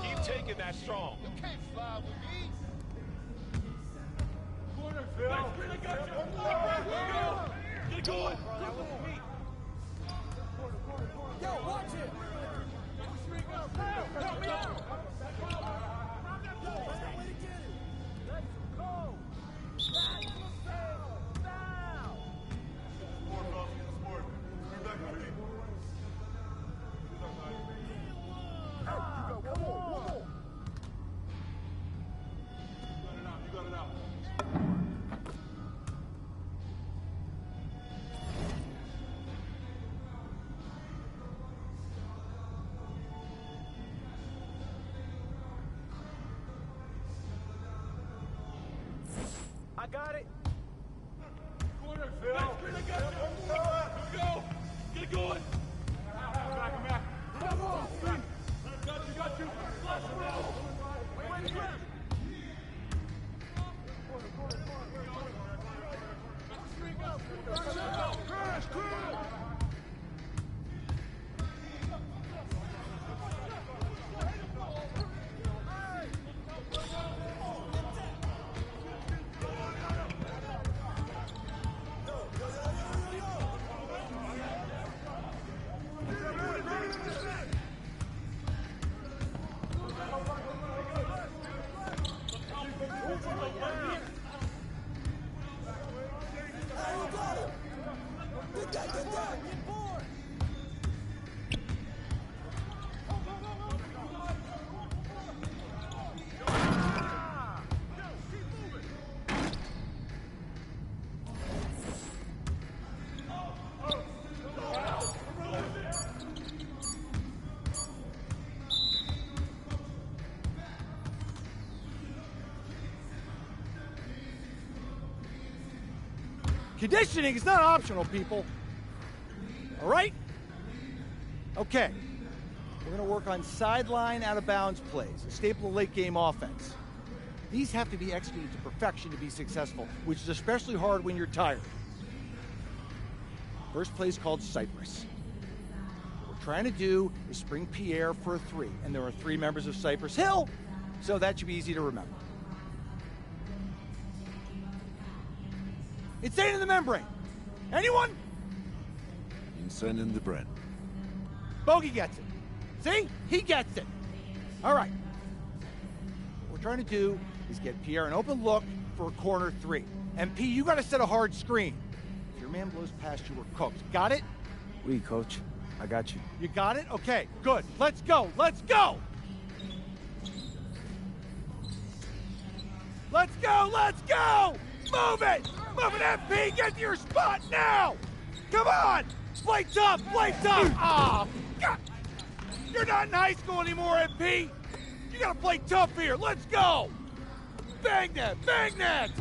Keep taking that strong. You can't fly with me. Corner, Phil. Get going. Yo, watch it. Help me out. I got it. Corner, Phil. Go. Get going. Back. Come on. Got you. Flush him out. Wait. Crash. Conditioning is not optional, people. All right? Okay. We're going to work on sideline out-of-bounds plays, a staple of late-game offense. These have to be executed to perfection to be successful, which is especially hard when you're tired. First play is called Cypress. What we're trying to do is spring Pierre for a 3, and there are 3 members of Cypress Hill, so that should be easy to remember. Insane in the membrane. Anyone? Insane in the brain. Bogey gets it. See? He gets it. All right. What we're trying to do is get Pierre an open look for a corner 3. And P, you got to set a hard screen. If your man blows past you, we're cooked. Got it? Oui, coach. I got you. You got it? Okay, good. Let's go. Let's go! Let's go! Let's go! Move it! Move it, FP! Get to your spot now! Come on! Play tough! Play tough! Ah, God! You're not in high school anymore, MP! You gotta play tough here! Let's go! Bang that! Bang that!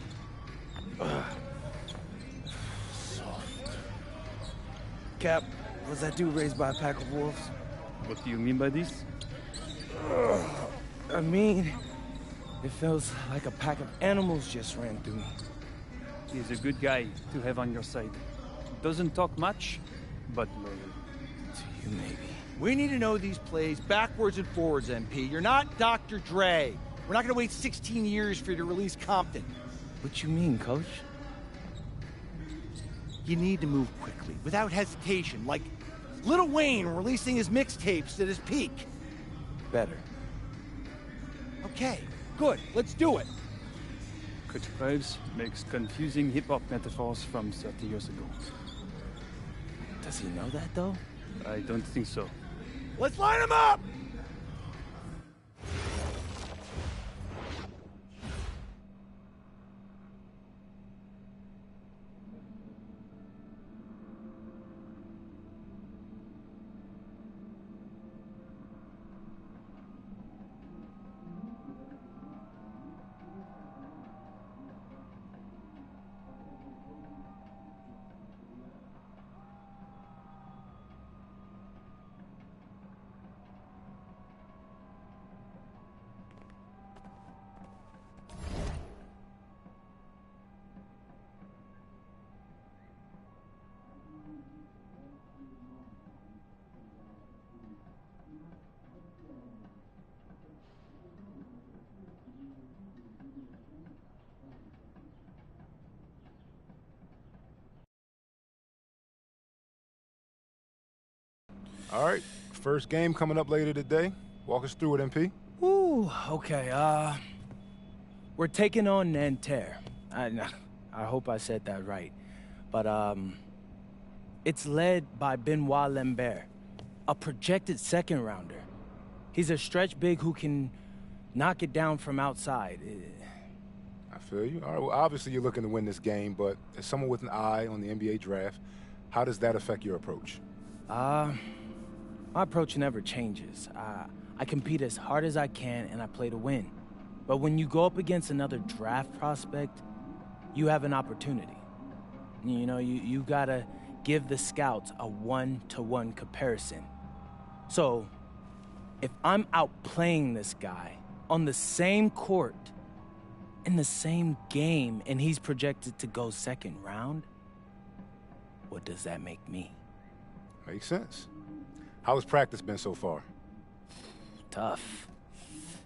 Cap, was that dude raised by a pack of wolves? What do you mean by this? I mean, it feels like a pack of animals just ran through me. He's a good guy to have on your side. Doesn't talk much, but loyal. To you, maybe. We need to know these plays backwards and forwards, MP. You're not Dr. Dre. We're not gonna wait 16 years for you to release Compton. What you mean, coach? You need to move quickly, without hesitation, like Lil Wayne releasing his mixtapes at his peak. Better. Okay, good. Let's do it. Coach Graves makes confusing hip-hop metaphors from 30 years ago. Does he know that, though? I don't think so. Let's line them up! All right, first game coming up later today. Walk us through it, MP. Ooh, okay, we're taking on Nanterre. I hope I said that right. But, it's led by Benoit Lambert, a projected second rounder. He's a stretch big who can knock it down from outside. I feel you. All right, well, obviously you're looking to win this game, but as someone with an eye on the NBA draft, how does that affect your approach? My approach never changes. I compete as hard as I can and I play to win. But when you go up against another draft prospect, you have an opportunity. You know, you gotta give the scouts a one-to-one comparison. So, if I'm outplaying this guy on the same court, in the same game, and he's projected to go second round, what does that make me? Makes sense. How has practice been so far? Tough.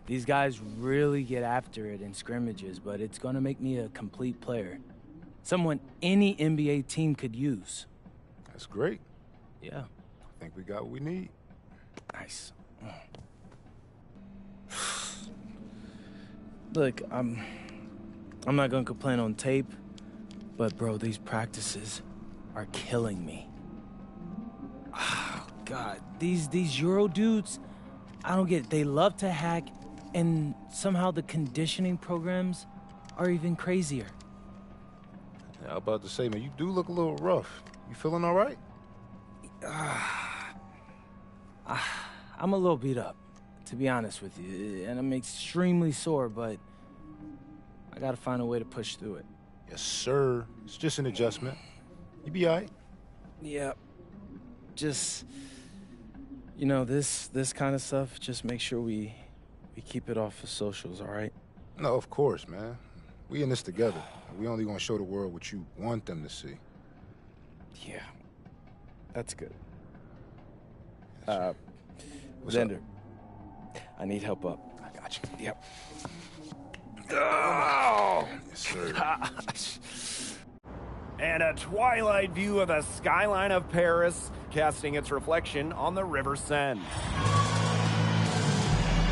These guys really get after it in scrimmages, but it's gonna make me a complete player. Someone any NBA team could use. That's great. Yeah. I think we got what we need. Nice. Look, I'm not gonna complain on tape, but bro, these practices are killing me. Oh, God, these Euro dudes, I don't get it. They love to hack, and somehow the conditioning programs are even crazier. Yeah, I was about to say, man, you do look a little rough. You feeling all right? I'm a little beat up, to be honest with you, and I'm extremely sore, but I gotta find a way to push through it. Yes, sir. It's just an adjustment. You be all right. Yeah. Just, you know, this kind of stuff, just make sure we keep it off of socials, all right? No, of course, man. We in this together. We only gonna show the world what you want them to see. Yeah. That's good. What's Xander, up? I need help up. I got you. Yep. Oh! Yes, sir. And a twilight view of the skyline of Paris, casting its reflection on the River Seine.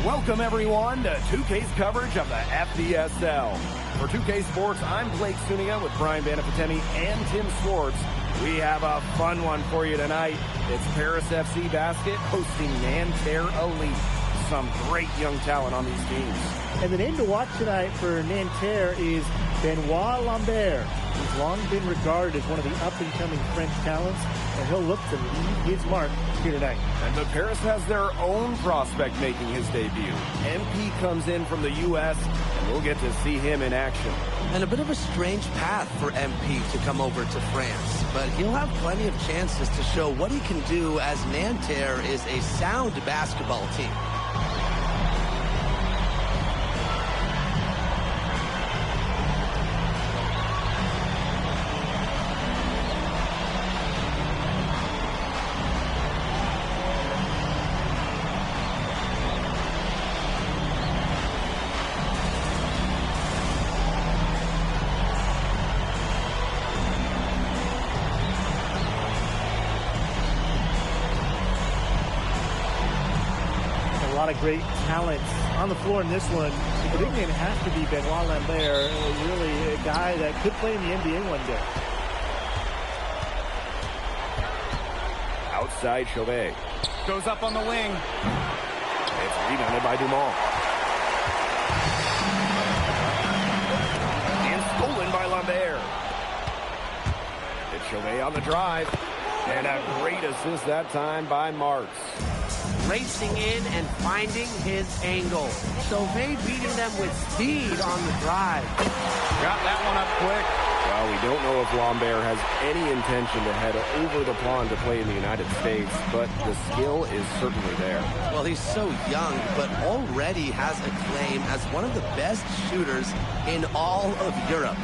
Welcome, everyone, to 2K's coverage of the FDSL. For 2K Sports, I'm Blake Suniga with Brian Banafitemi and Tim Swartz. We have a fun one for you tonight. It's Paris FC Basket hosting Nanterre Elite. Some great young talent on these teams. And the name to watch tonight for Nanterre is Benoit Lambert. He's long been regarded as one of the up-and-coming French talents, and he'll look to leave his mark here tonight. And the Paris has their own prospect making his debut. MP comes in from the U.S., and we'll get to see him in action. And a bit of a strange path for MP to come over to France, but he'll have plenty of chances to show what he can do, as Nanterre is a sound basketball team. A lot of great talent on the floor in this one. It didn't even have to be Benoit Lambert, really a guy that could play in the NBA one day. outside Chauvet. Goes up on the wing. It's rebounded by Dumont. And stolen by Lambert. It's Chauvet on the drive. And a great assist that time by Marks. Racing in and finding his angle. Chauvet beating them with speed on the drive. Got that one up quick. Well, we don't know if Lambert has any intention to head over the pond to play in the United States, but the skill is certainly there. Well, he's so young, but already has a claim as one of the best shooters in all of Europe.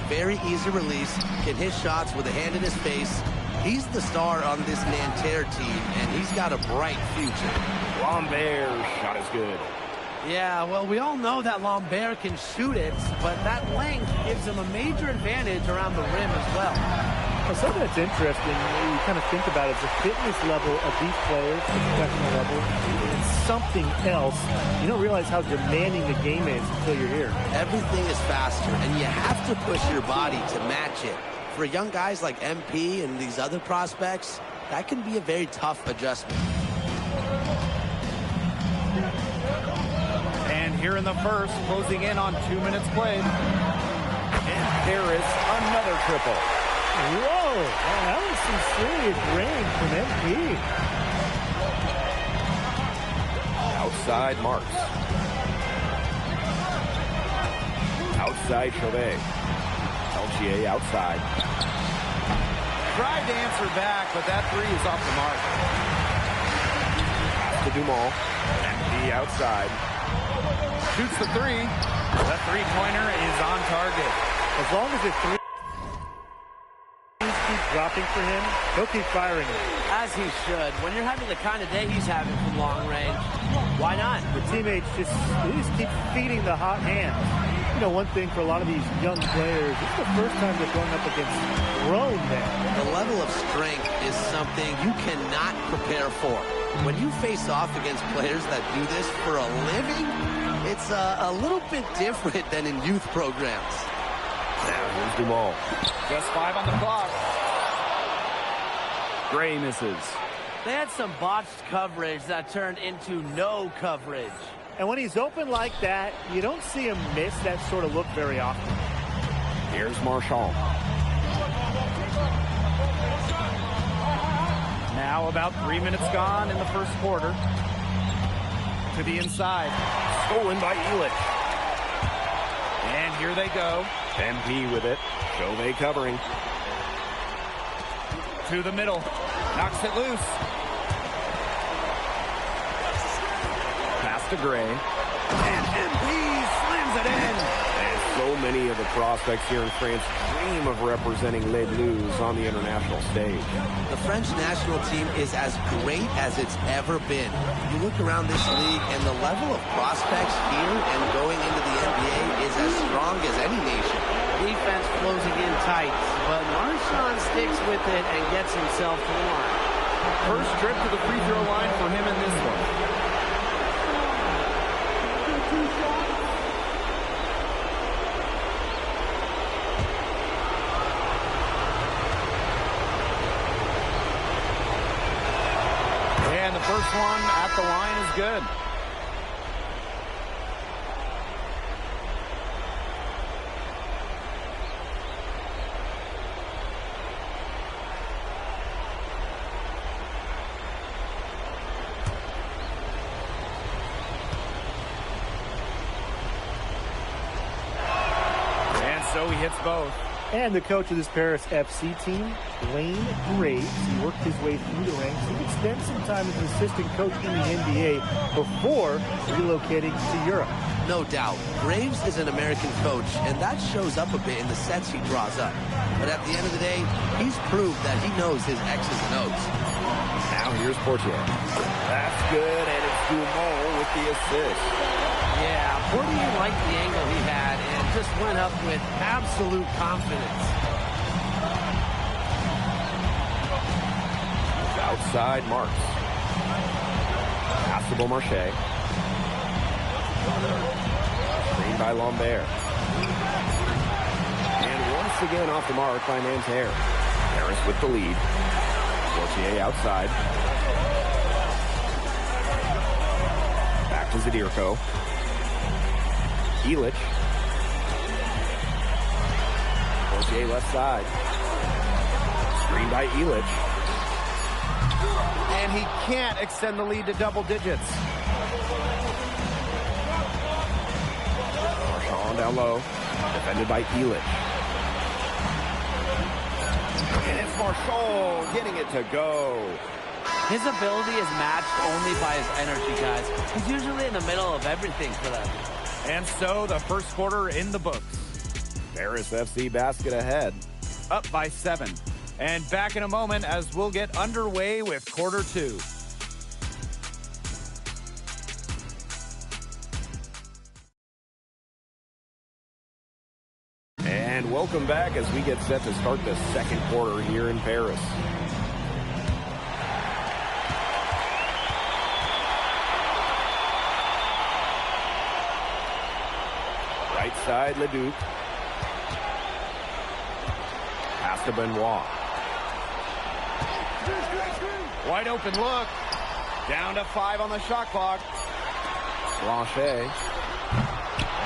Very easy release, can hit shots with a hand in his face. He's the star on this Nanterre team, and he's got a bright future. Lambert's shot is good. Yeah, well, we all know that Lambert can shoot it, but that length gives him a major advantage around the rim as well. Well, something that's interesting, you kind of think about it, is the fitness level of these players, the professional level, and something else. You don't realize how demanding the game is until you're here. Everything is faster, and you have to push your body to match it. For young guys like MP and these other prospects, that can be a very tough adjustment. And here in the first, closing in on 2 minutes played. And Harris, another triple. Whoa, man, that was some serious range from MP. Outside Marks. Outside Chauvet. LGA outside. Tried to answer back, but that three is off the mark. Pass to Dumont. MP outside. Shoots the three. That three-pointer is on target. As long as the threes keep dropping for him, he'll keep firing it. As he should. When you're having the kind of day he's having from long range, why not? The teammates just keep feeding the hot hand. You know, one thing for a lot of these young players, it's the first time they're going up against grown men. The level of strength is something you cannot prepare for. When you face off against players that do this for a living, it's a little bit different than in youth programs. Now here's Dumont. Just 5 on the clock. Gray misses. They had some botched coverage that turned into no coverage. And when he's open like that, you don't see him miss that sort of look very often. Here's Marchand. Now about 3 minutes gone in the first quarter. To the inside. Stolen by Elich. And here they go. MP with it. Chauvet covering. To the middle. Knocks it loose. Pass to Gray. And MP slams it in. And so many of the prospects here in France dream of representing Les Bleus on the international stage. The French national team is as great as it's ever been. You look around this league and the level of prospects here and going into the NBA is as strong as any nation. Defense closing in tight, but Marchand sticks with it and gets himself to the line. First trip to the free throw line for him in this one. And the first one at the line is good. So he hits both. And the coach of this Paris FC team, Wayne Graves, he worked his way through the ranks. He would spend some time as an assistant coach in the NBA before relocating to Europe. No doubt. Graves is an American coach, and that shows up a bit in the sets he draws up. But at the end of the day, he's proved that he knows his X's and O's. Now here's Portier. That's good, and it's Dumont with the assist. Yeah, Portier liked the angle he had and just went up with absolute confidence. Outside Marks. Pass to Beaumarchais. Screen by Lambert. And once again off the mark by Nanterre. Harris with the lead. Portier outside. to Zadirko. Ilic. Portier left side. Screen by Ilic. And he can't extend the lead to double digits. Marchand down low. Defended by Ilic. And it's Marchand getting it to go. His ability is matched only by his energy, guys. He's usually in the middle of everything for them. And so the first quarter in the books. Paris FC basket ahead, up by 7. And back in a moment as we'll get underway with quarter 2. And welcome back as we get set to start the second quarter here in Paris. Right side, Leduc. Pass to Benoit. Wide open look. Down to 5 on the shot clock. Blanchet.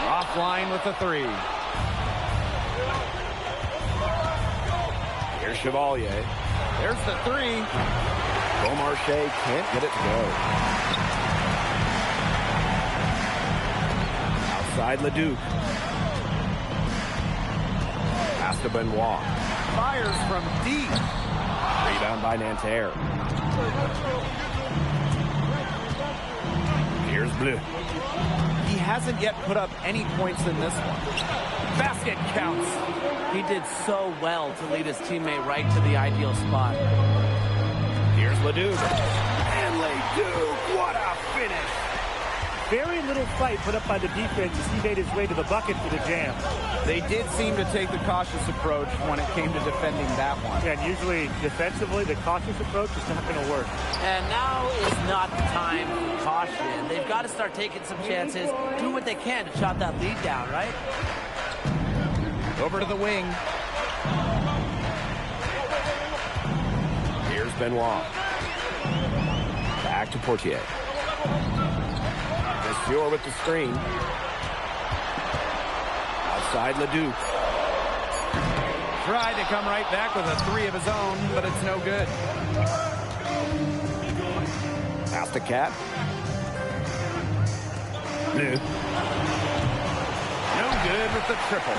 Offline with the 3. Here's Chevalier. There's the 3. Beaumarchais can't get it to go. Outside Leduc. Pass to Benoit. Fires from deep. Rebound by Nanterre. Here's Bleu. He hasn't yet put up any points in this one. Basket counts. He did so well to lead his teammate right to the ideal spot. Here's Leduc. And Leduc, what a finish. Very little fight put up by the defense as he made his way to the bucket for the jam. They did seem to take the cautious approach when it came to defending that one. And usually defensively, the cautious approach is not going to work. And now is not the time for caution. They've got to start taking some chances, do what they can to chop that lead down, right? Over to the wing. Here's Benoit. Back to Portier. Desure with the screen. Outside Leduc. Tried to come right back with a 3 of his own, but it's no good. Pass to Cat. Bleu. No good with the triple.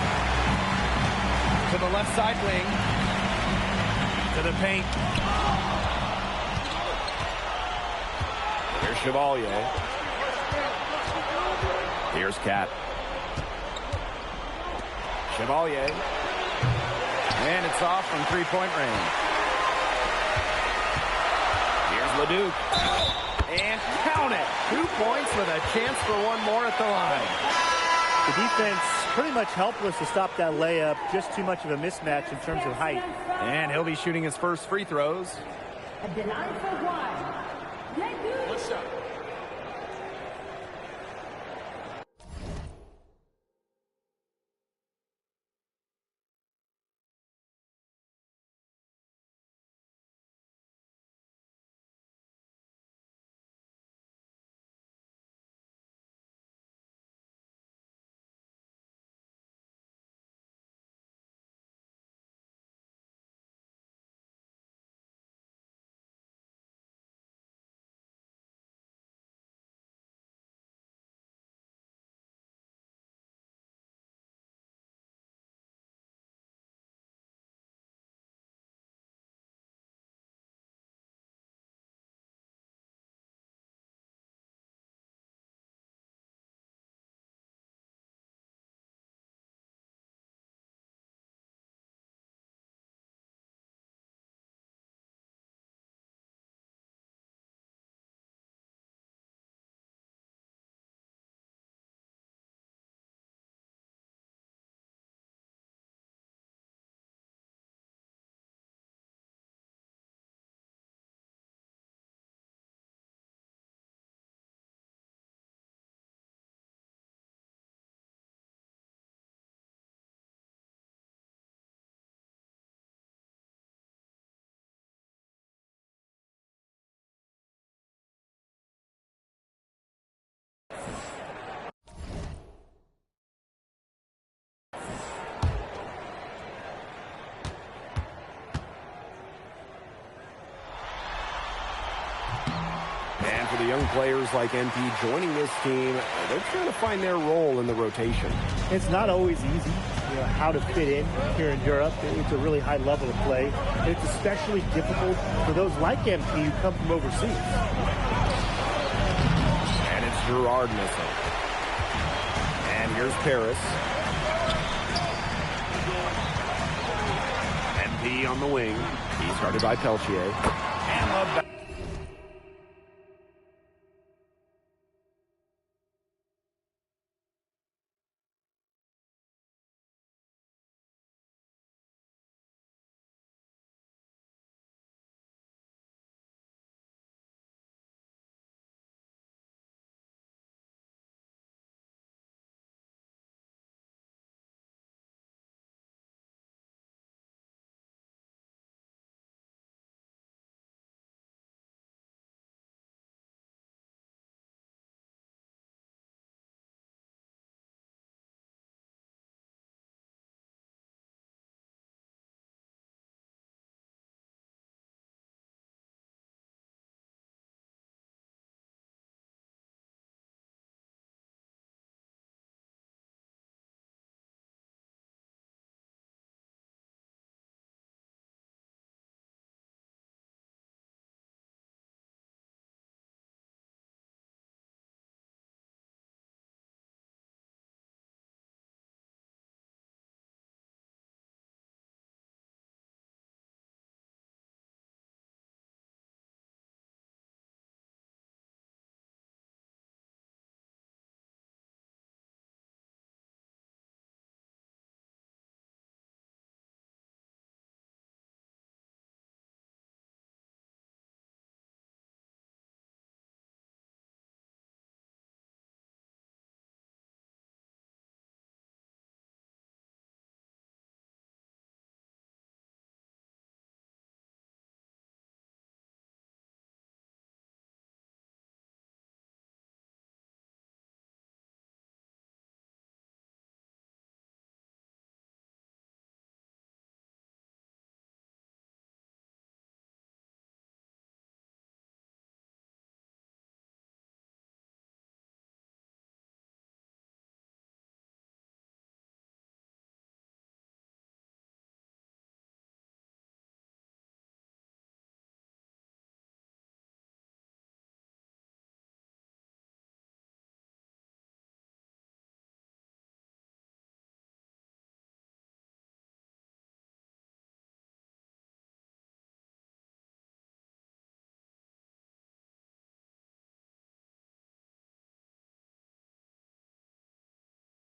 To the left side wing. To the paint. Here's Chevalier. Here's Cat. Chevalier. And it's off from three-point range. Here's Leduc. And count it. 2 points with a chance for one more at the line. The defense pretty much helpless to stop that layup. Just too much of a mismatch in terms of height. And he'll be shooting his first free throws. At the line for one. What's up? And for the young players like MP joining this team, they're trying to find their role in the rotation. It's not always easy, how to fit in here in Europe. It's a really high level of play. And it's especially difficult for those like MP who come from overseas. And it's Gerard missing. And here's Paris. MP on the wing. He's started by Peltier. And the back.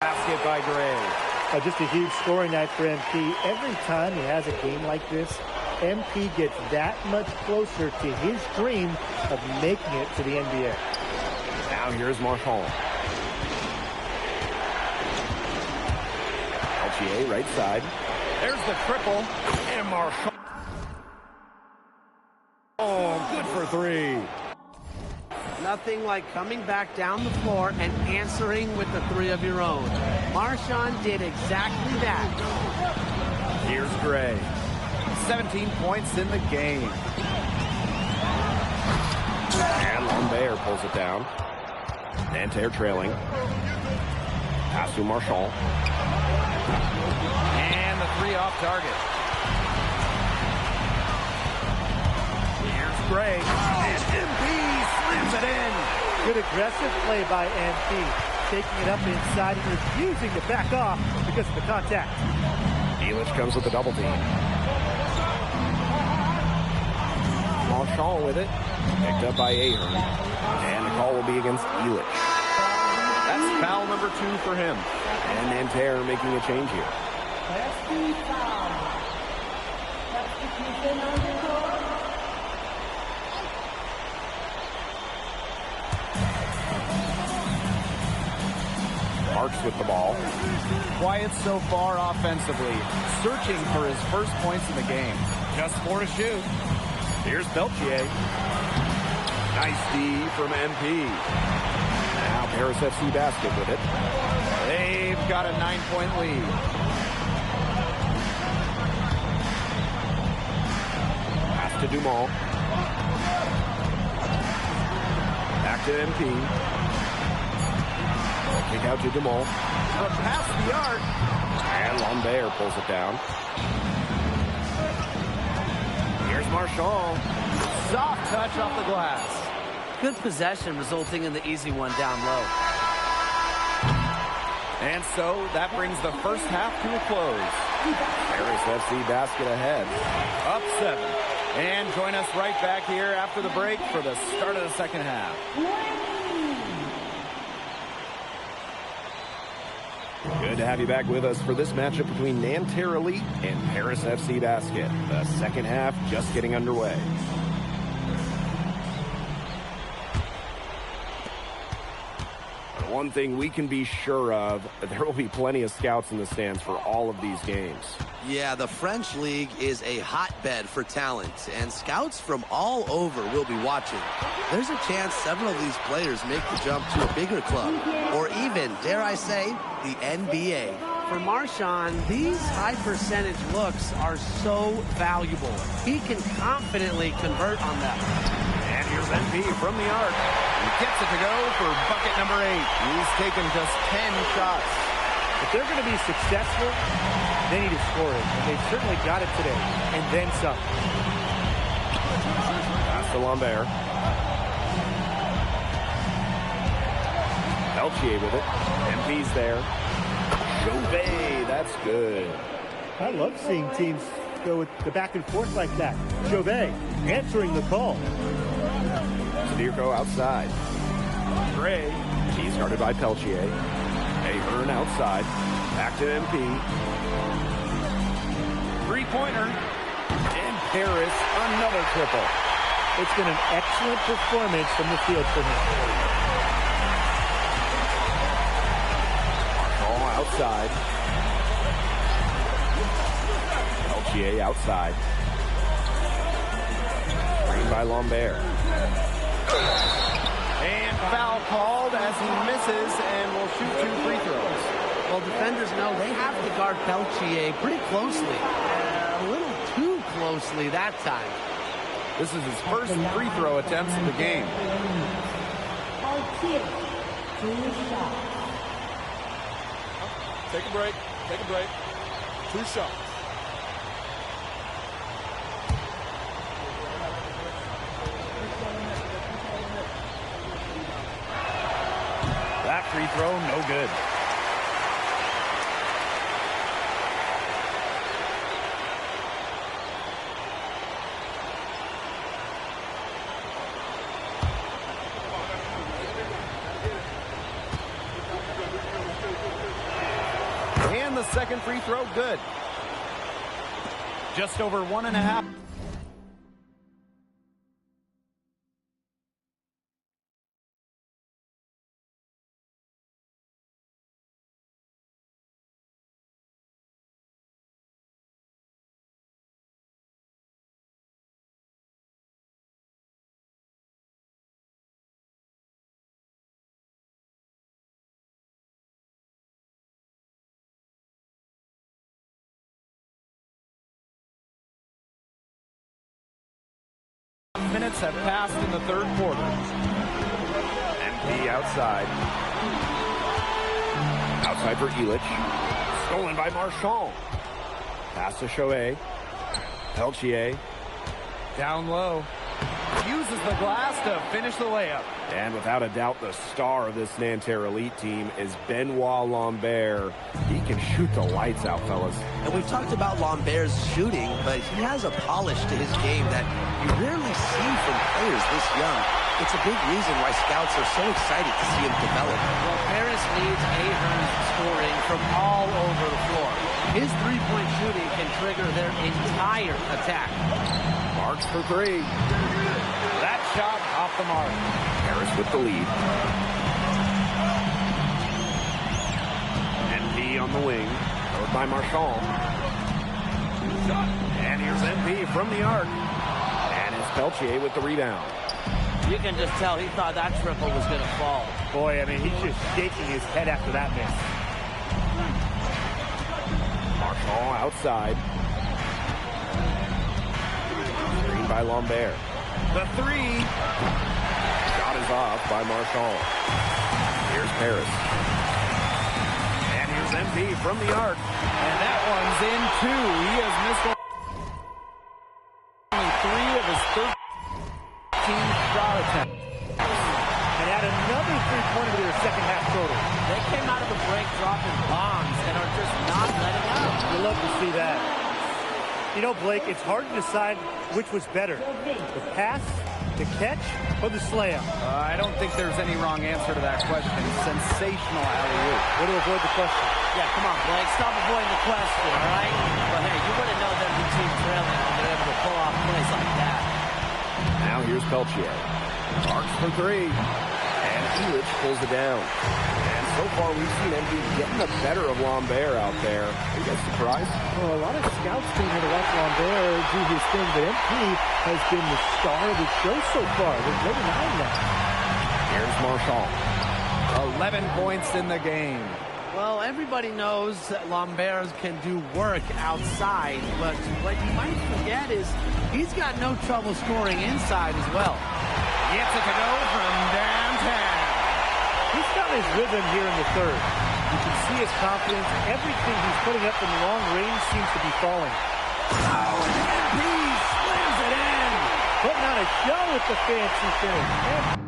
Basket by Gray. Just a huge scoring night for MP. Every time he has a game like this, MP gets that much closer to his dream of making it to the NBA. Now here's Marchand. Peltier, right side. There's the triple. And Marchand. Oh, good for three. Nothing like coming back down the floor and answering with the three of your own. Marchand did exactly that. Here's Gray. 17 points in the game. And Lambert pulls it down. Nanterre trailing. Pass to Marchand. And the three off target. Here's Gray. And MP slams it in. Good aggressive play by MP. Taking it up inside and refusing to back off because of the contact. Illich comes with the double team. Marchand with it. Picked up by Ahern. And the call will be against Illich. That's foul number 2 for him. And Nanterre making a change here. Marks with the ball. Quiet so far offensively, searching for his first points in the game. Just 4 to shoot. Here's Peltier. Nice D from MP. Now Paris FC basket with it. They've got a 9-point lead. Pass to Dumont. Back to MP. Kick out to DeMol. But past the arc. And Lambert pulls it down. Here's Marchand. Soft touch off the glass. Good possession resulting in the easy one down low. And so that brings the first half to a close. Paris FC basket ahead. Up 7. And join us right back here after the break for the start of the second half. Good to have you back with us for this matchup between Nanterre Elite and Paris FC Basket. The second half just getting underway. One thing we can be sure of, there will be plenty of scouts in the stands for all of these games. Yeah, the French League is a hotbed for talent, and scouts from all over will be watching. There's a chance several of these players make the jump to a bigger club, or even, dare I say, the NBA. For Marchand, these high percentage looks are so valuable. He can confidently convert on them. And here's MP from the arc. He gets it to go for bucket number 8. He's taken just 10 shots. If they're going to be successful, they need to score it. And they've certainly got it today. And then some. Pass to Lambert. Peltier with it. MP's there. Chauvet, that's good. I love seeing teams go with the back and forth like that. Chauvet answering the call. Dirko outside. Gray, he's guarded by Peltier. Ahern outside. Back to MP. Three-pointer. And Paris, another triple. It's been an excellent performance from the field for him. All outside. Peltier outside. Screen by Lambert. And foul called as he misses and will shoot 2 free throws. Well, defenders know they have to guard Peltier pretty closely. A little too closely that time. This is his first free throw attempts of the game. Take a break. Take a break. 2 shots. That free throw, no good. And the second free throw, good. Just over 1.5. Minutes have passed in the third quarter. MP outside. Outside for Illich. Stolen by Marchand. Pass to Chauvet. Peltier. Down low. Uses the glass to finish the layup. And without a doubt, the star of this Nanterre Elite team is Benoit Lambert. He can shoot the lights out, fellas. And we've talked about Lambert's shooting, but he has a polish to his game that you rarely see from players this young. It's a big reason why scouts are so excited to see him develop. Well, Paris needs Ahern's scoring from all over the floor. His three-point shooting can trigger their entire attack. Marks for 3. That shot off the mark. Paris with the lead. MP on the wing. Covered by Marchand. And here's MP from the arc. And it's Peltier with the rebound. You can just tell he thought that triple was going to fall. Boy, I mean, he's just shaking his head after that miss. Marchand outside. Screen by Lambert. The 3. Shot is off. by Marshall. Here's Paris. And here's MP from the arc. And that one's in too. He has missed only 3 of his 13 shot attempts. And add another three-pointer to their second half total. They came out of the break dropping bombs and are just not letting up. You love to see that. You know, Blake, it's hard to decide which was better, the pass, the catch, or the slam. I don't think there's any wrong answer to that question. Sensational alley-oop. Way to avoid the question. Yeah, come on, Blake. Stop avoiding the question, all right? But hey, you wouldn't know that the team trailing when they're able to pull off plays like that. Now here's Peltier. Arcs for 3. And Elitch pulls it down. And so far we've seen MP getting the better of Lambert out there. Are you guys surprised? Well, a lot of scouts came here to watch Lambert do his thing, but MP has been the star of the show so far. They're really denying that. Here's Marshall. 11 points in the game. Well, everybody knows that Lambert can do work outside, but what you might forget is he's got no trouble scoring inside as well. Gets it to go from downtown. He's got his rhythm here in the third. You can see his confidence. Everything he's putting up from long range seems to be falling. Oh, and MP slams it in. Putting on a show with the fancy finish.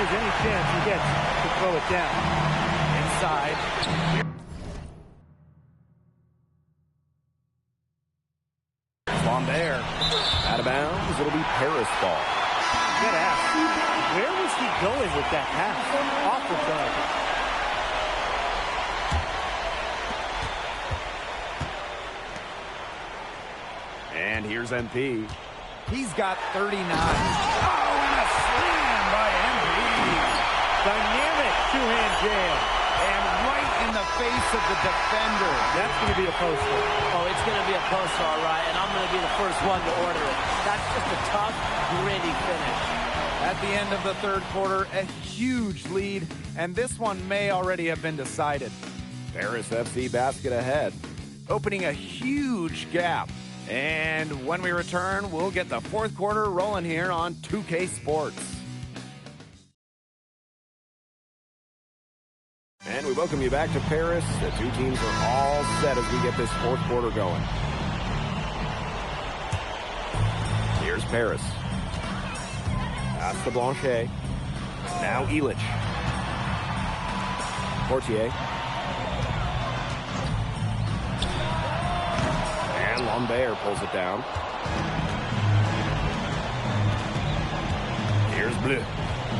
there's any chance he gets to throw it down. Inside. Lambert. Out of bounds. It'll be Paris ball. You gotta ask, where was he going with that pass? Off the target. And here's MP. He's got 39. Oh, and a slam by MP. Dynamic two-hand jam. And right in the face of the defender. That's going to be a poster. Oh, it's going to be a poster, all right, and I'm going to be the first one to order it. That's just a tough, gritty finish. At the end of the third quarter, a huge lead, and this one may already have been decided. Paris FC basket ahead. Opening a huge gap. And when we return, we'll get the fourth quarter rolling here on 2K Sports. And we welcome you back to Paris. The two teams are all set as we get this fourth quarter going. Here's Paris. Pass to Blanchet. Now Illich. Portier. And Lambert pulls it down. Here's Bleu.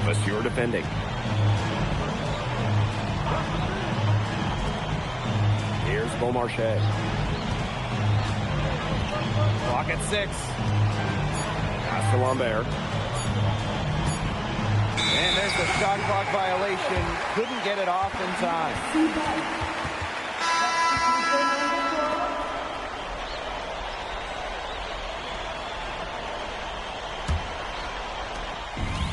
Monsieur defending. Here's Beaumarchais. Clock at 6. Pass to Lambert. And there's the shot clock violation. Couldn't get it off in time.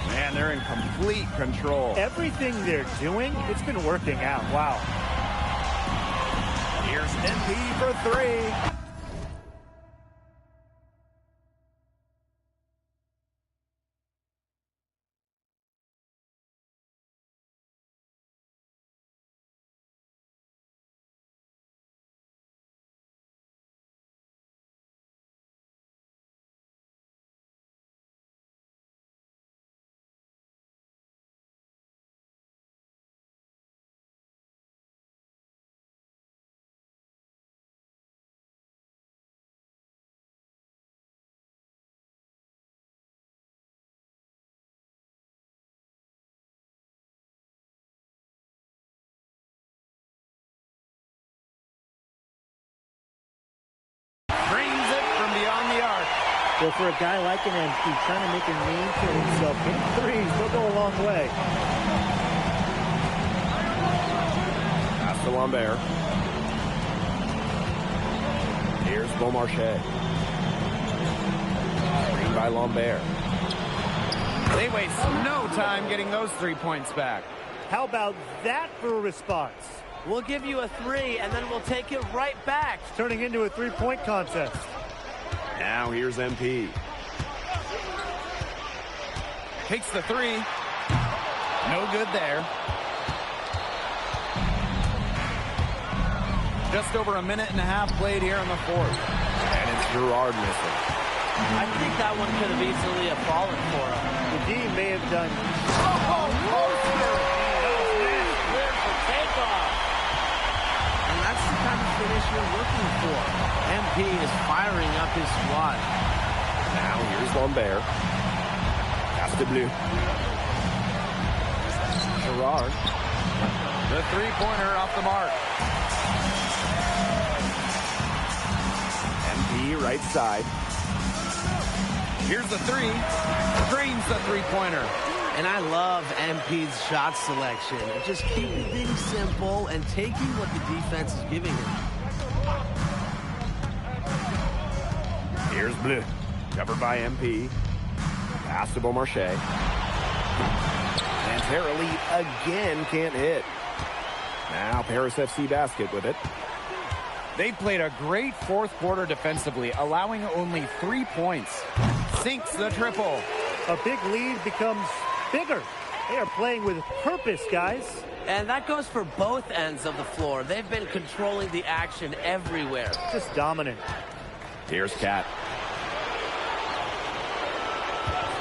Man, they're in complete control. Everything they're doing, it's been working out. Wow. Here's MP for 3. Brings it from beyond the arc. Well, for a guy like an MP, trying to make a name for himself, hitting threes, they'll go a long way. Pass to Lambert. Here's Beaumarchais. Screen by Lambert. They waste no time getting those 3 points back. How about that for a response? We'll give you a 3, and then we'll take it right back. It's turning into a three-point contest. Now here's MP. Takes the 3. No good there. Just over a minute and a half played here in the fourth. And it's Gerard missing. I think that one could have easily have fallen for him. The D may have done. Clear for takeoff. And that's the kind of finish you're looking for. MP is firing up his squad. Now here's Lambert. Pass to Bleu. Gerard. The three-pointer off the mark. MP right side. Here's the 3. Green's the three-pointer. And I love MP's shot selection. Just keeping things simple and taking what the defense is giving him. Here's Bleu. Covered by MP. Pass to Beaumarchais. And Tara Lee again can't hit. Now Paris FC basket with it. They played a great fourth quarter defensively, allowing only 3 points. Sinks the triple. A big lead becomes bigger. They are playing with purpose, guys. And that goes for both ends of the floor. They've been controlling the action everywhere. Just dominant. Here's Cat.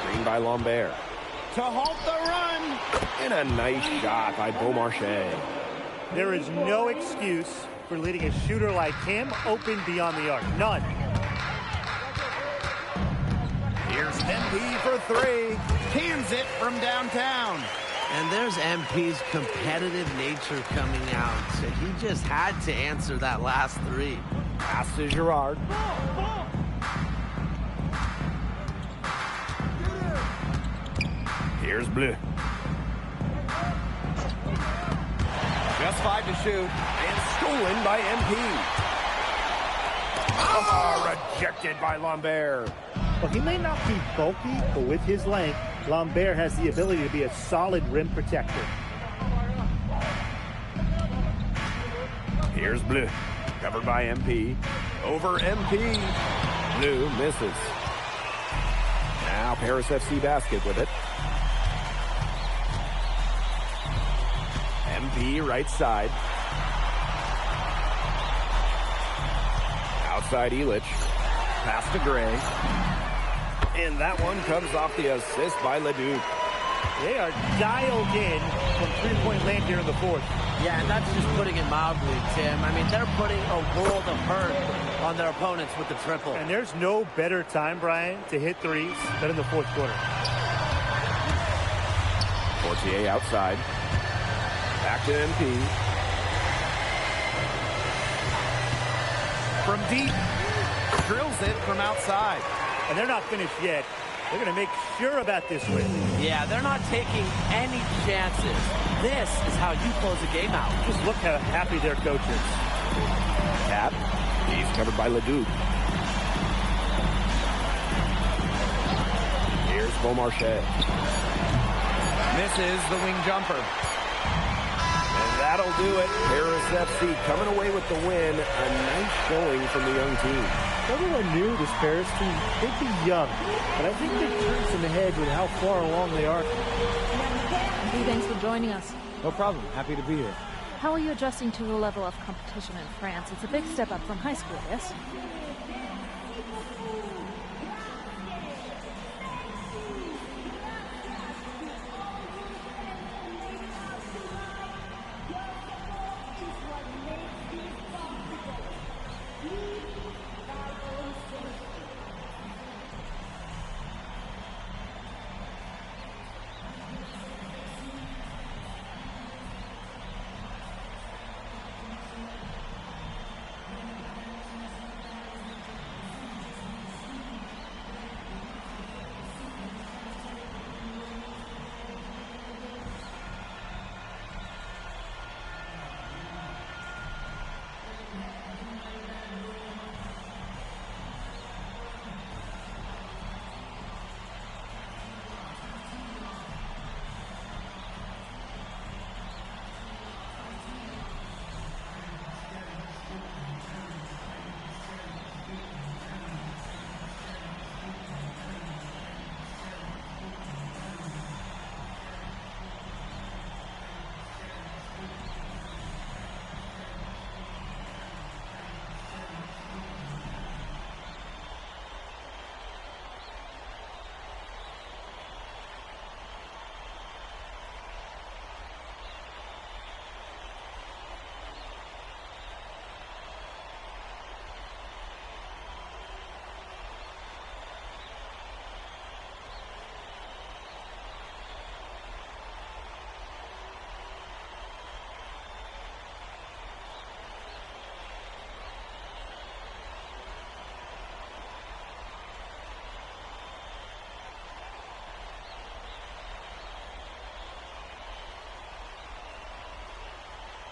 Screen by Lambert. to halt the run. And a nice shot by Beaumarchais. There is no excuse for leading a shooter like him open beyond the arc. None. Here's MP for three. Cans it from downtown. And there's MP's competitive nature coming out. So he just had to answer that last three. Pass to Girard. Here's Bleu. Just 5 to shoot. And stolen by MP. Oh, rejected by Lambert. Well, he may not be bulky, but with his length, Lambert has the ability to be a solid rim protector. Here's Bleu. Covered by MP. Over MP. Bleu misses. Now Paris FC basket with it. MP right side. Outside Illich. Pass to Gray. And that one comes off the assist by Leduc. They are dialed in from three-point land here in the fourth. Yeah, and that's just putting it mildly, Tim. I mean, they're putting a world of hurt on their opponents with the triple. And there's no better time, Brian, to hit threes than in the fourth quarter. Fortier outside. Back to MP. From deep. Drills it from outside. And they're not finished yet. They're going to make sure about this win. Yeah, they're not taking any chances. This is how you close a game out. Just look how happy their coach is. Cap. He's covered by Leduc. Here's Beaumarchais. Misses the wing jumper. And that'll do it. Paris FC coming away with the win. A nice showing from the young team. Everyone knew this Paris team, they'd be young, but I think they've turned some ahead with how far along they are. Hey, thanks for joining us. No problem. Happy to be here. How are you adjusting to the level of competition in France? It's a big step up from high school, yes?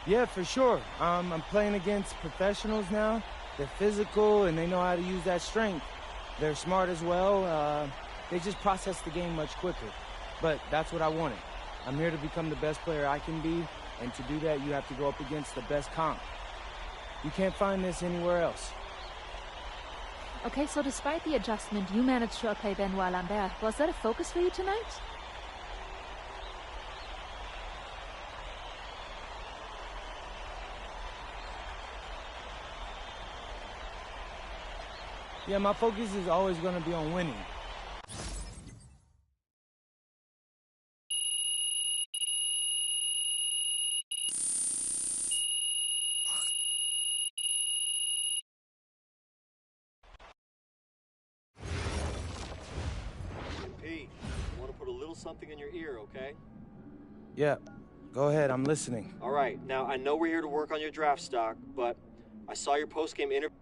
Yeah, for sure. I'm playing against professionals now. They're physical, and they know how to use that strength. They're smart as well. They just process the game much quicker. But that's what I wanted. I'm here to become the best player I can be, and to do that, you have to go up against the best comp. You can't find this anywhere else. Okay, so despite the adjustment, you managed to outplay Benoit Lambert. Was that a focus for you tonight? Yeah, my focus is always going to be on winning. little something in your ear, okay? Yeah, go ahead, I'm listening. All right, now I know we're here to work on your draft stock, but I saw your post-game interview.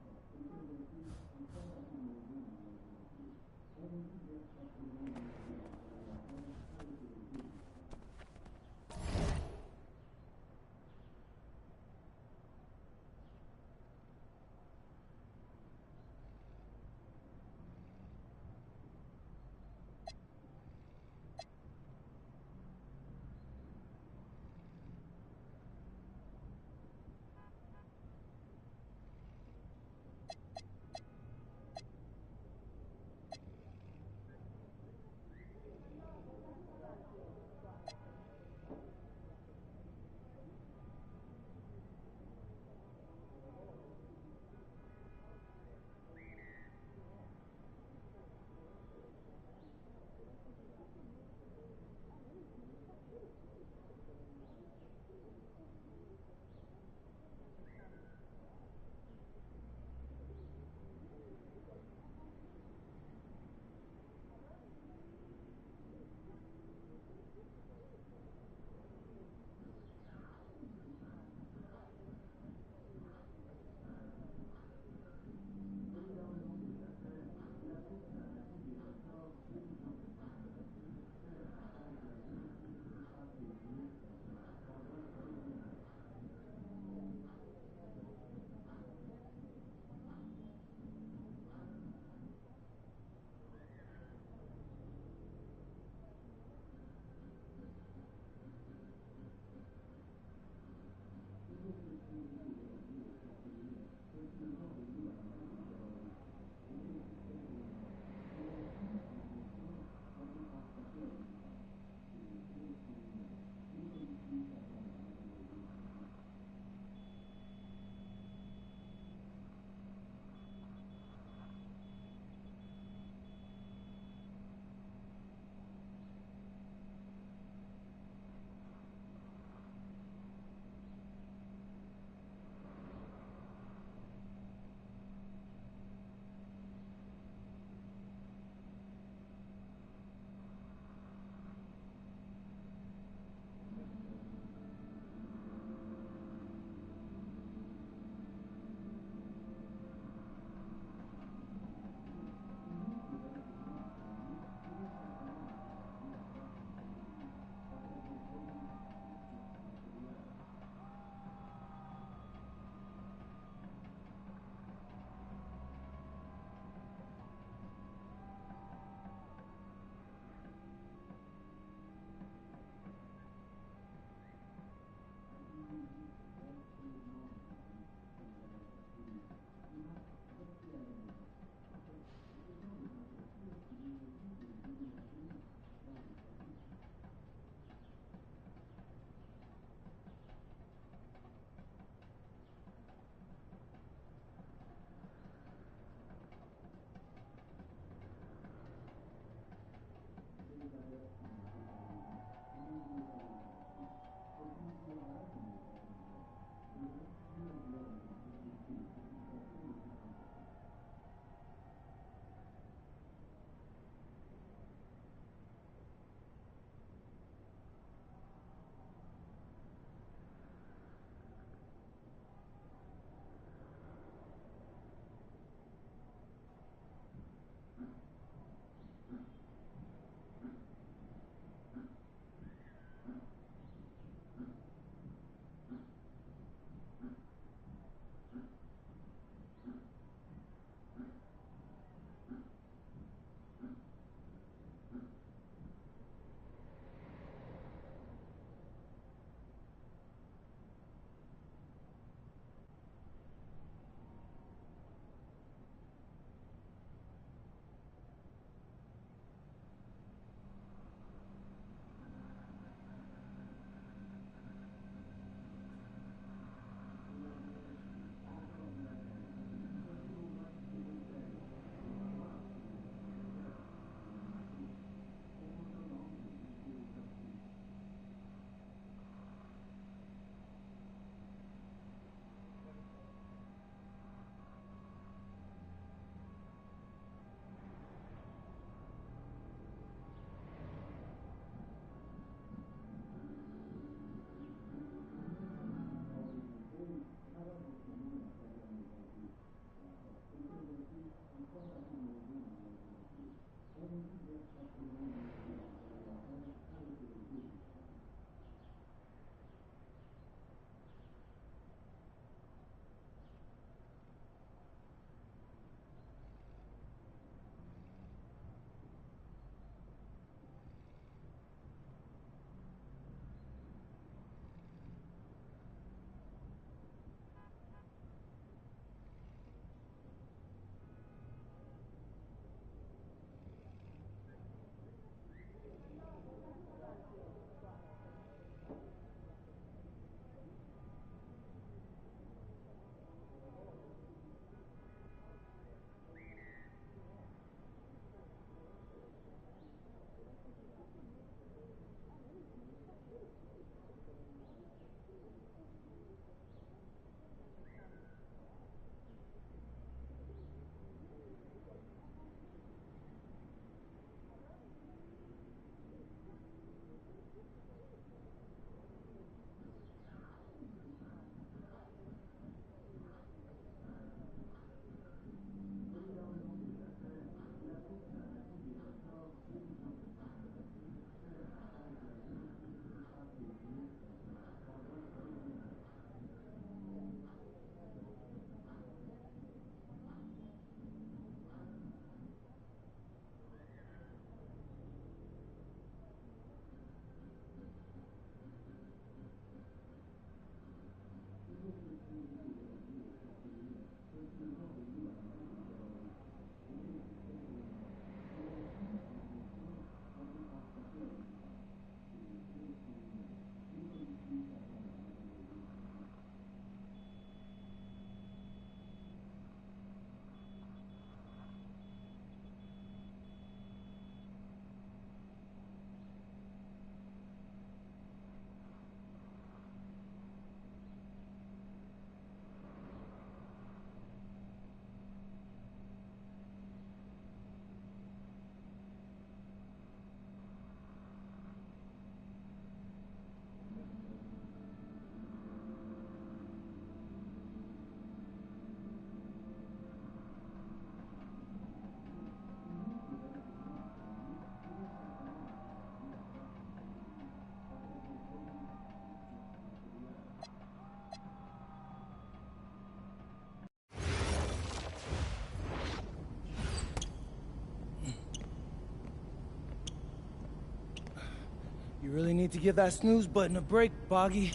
You really need to give that snooze button a break, Boggy.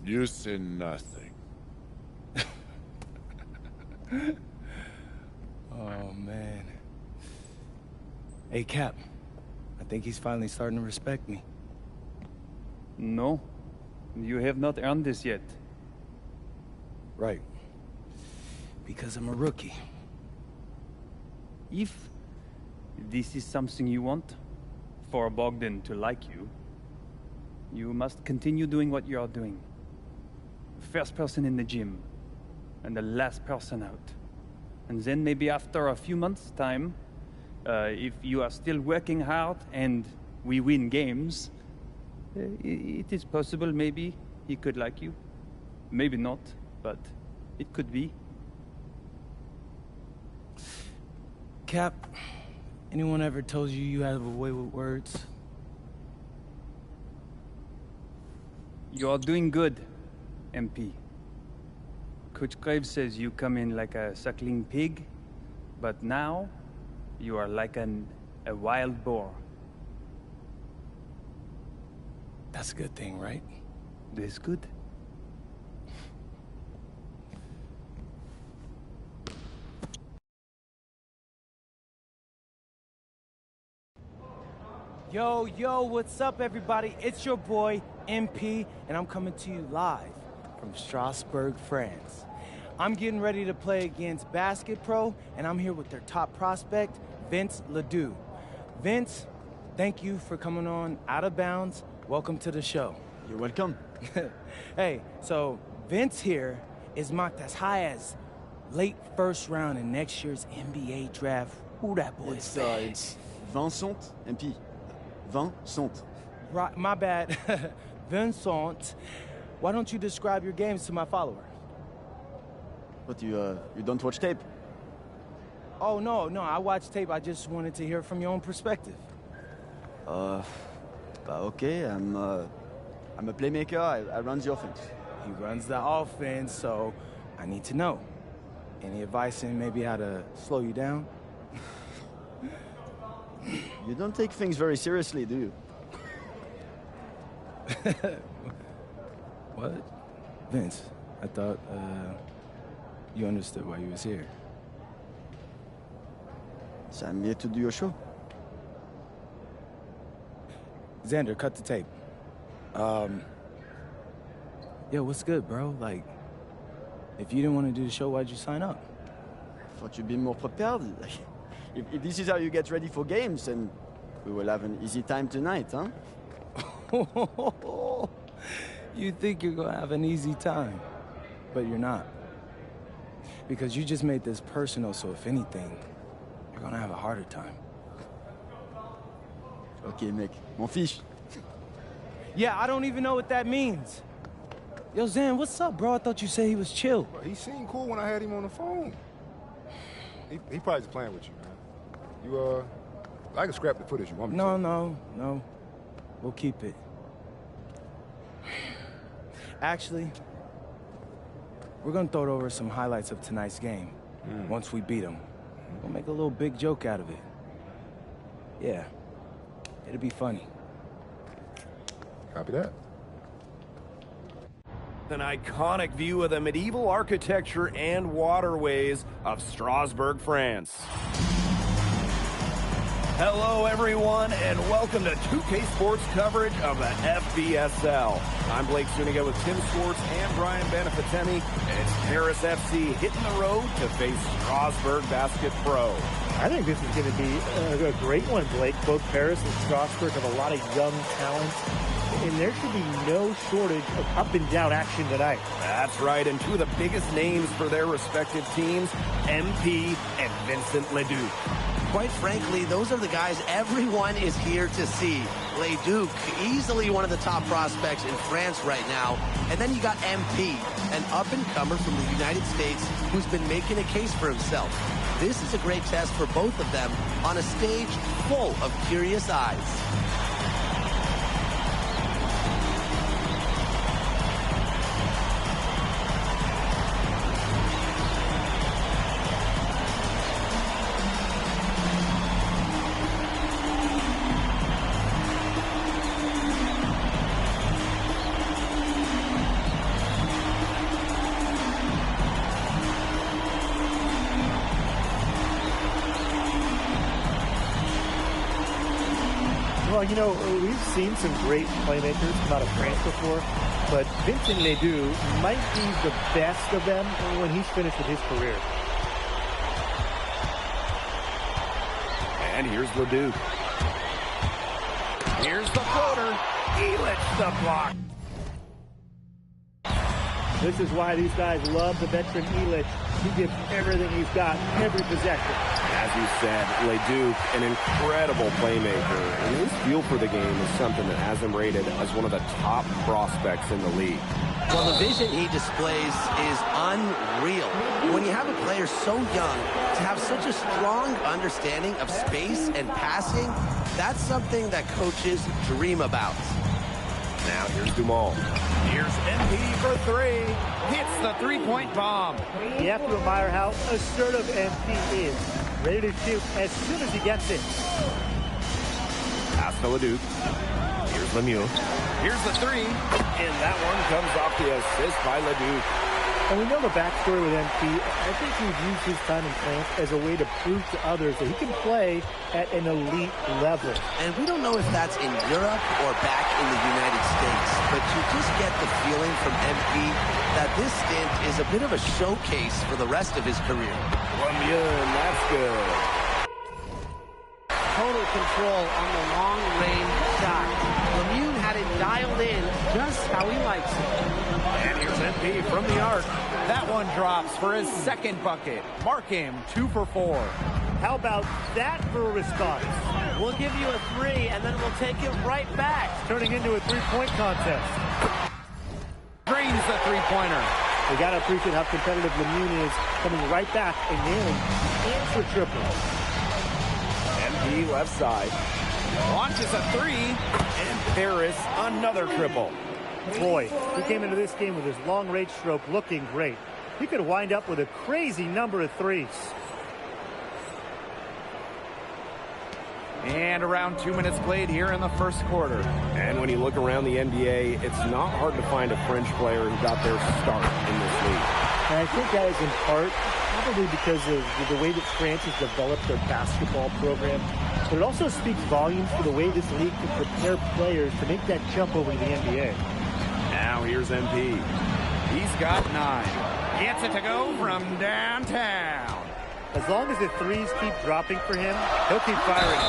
You say nothing. Oh, man. Hey, Cap. I think he's finally starting to respect me. No, you have not earned this yet. Right. Because I'm a rookie. If this is something you want, for Bogdan to like you, you must continue doing what you are doing. First person in the gym, and the last person out. And then maybe after a few months' time, if you are still working hard and we win games, it is possible maybe he could like you. Maybe not, but it could be. Cap, anyone ever told you you have a way with words? You are doing good, MP. Coach Graves says you come in like a suckling pig, but now you are like a wild boar. That's a good thing, right? That's good. Yo, what's up, everybody? It's your boy, MP, and I'm coming to you live from Strasbourg, France. I'm getting ready to play against Basket Pro, and I'm here with their top prospect, Vince Ledoux. Vince, thank you for coming on Out of Bounds. Welcome to the show. You're welcome. Hey, so Vince here is mocked as high as late first round in next year's NBA draft. Who that boy is? It's Vincent, MP. Vincent. Right, my bad. Vincent. Why don't you describe your games to my follower? What, you don't watch tape? Oh, no, I watch tape. I just wanted to hear from your own perspective. Okay, I'm a playmaker. I run the offense. He runs the offense, so I need to know. Any advice in maybe how to slow you down? You don't take things very seriously, do you? What? Vince, I thought, you understood why you was here. So I'm here to do your show. Xander, cut the tape. Yo, what's good, bro? Like, if you didn't want to do the show, why'd you sign up? Thought you'd be more prepared. If this is how you get ready for games, then we will have an easy time tonight, huh? You think you're gonna have an easy time, but you're not. Because you just made this personal, so if anything, you're gonna have a harder time. Okay, mec. Mon fiche. Yeah, I don't even know what that means. Yo, Zan, what's up, bro? I thought you said he was chill. Bro, he seemed cool when I had him on the phone. He probably just playing with you, man. I can scrap the footage you want me to. No. We'll keep it. Actually, we're gonna throw over some highlights of tonight's game. Once we beat them. We'll make a little big joke out of it. Yeah. It'll be funny. Copy that. An iconic view of the medieval architecture and waterways of Strasbourg, France. Hello, everyone, and welcome to 2K Sports coverage of the FBSL. I'm Blake Zuniga with Tim Swartz and Brian Banafitemi, and it's Paris FC hitting the road to face Strasbourg Basket Pro. I think this is going to be a great one, Blake. Both Paris and Strasbourg have a lot of young talent, and there should be no shortage of up-and-down action tonight. That's right, and two of the biggest names for their respective teams, MP and Vincent Ledoux. Quite frankly, those are the guys everyone is here to see. Ledoux, easily one of the top prospects in France right now. And then you got MP, an up-and-comer from the United States who's been making a case for himself. This is a great test for both of them on a stage full of curious eyes. Well, you know, we've seen some great playmakers come out of France before, but Vincent Ledoux might be the best of them when he's finished with his career. And here's Ledoux. Here's the floater. Elich the block. This is why these guys love the veteran Elich. He gives everything he's got, every possession. As you said, Leduc, an incredible playmaker, and his feel for the game is something that has him rated as one of the top prospects in the league. Well, the vision he displays is unreal. When you have a player so young, to have such a strong understanding of space and passing, that's something that coaches dream about. Now here's Dumont. Here's MP for three. Hits the three-point bomb. You have to admire how assertive MP is. Ready to shoot as soon as he gets it. Pass to Leduc. Here's Lemieux. Here's the three. And that one comes off the assist by Leduc. And we know the backstory with MP. I think he's used his time in France as a way to prove to others that he can play at an elite level. And we don't know if that's in Europe or back in the United States, but you just get the feeling from MP that this stint is a bit of a showcase for the rest of his career. Lemieux, that's good. Total control on the long-range shot. Lemieux had it dialed in just how he likes it. And here's MP from the arc. That one drops for his second bucket. Mark him 2 for 4. How about that for a response? We'll give you a three, and then we'll take it right back. It's turning into a three-point contest. Drains the three-pointer. We got to appreciate how competitive Lemieux is, coming right back and nailing answer triple. MP left side. Launches a three. And Paris another triple. Boy, he came into this game with his long-range stroke looking great. He could wind up with a crazy number of threes. And around 2 minutes played here in the first quarter. And when you look around the NBA, it's not hard to find a French player who got their start in this league. And I think that is in part probably because of the way that France has developed their basketball program. But it also speaks volumes for the way this league can prepare players to make that jump over to the NBA. Now here's MP. He's got 9. Gets it to go from downtown. As long as the threes keep dropping for him, he'll keep firing.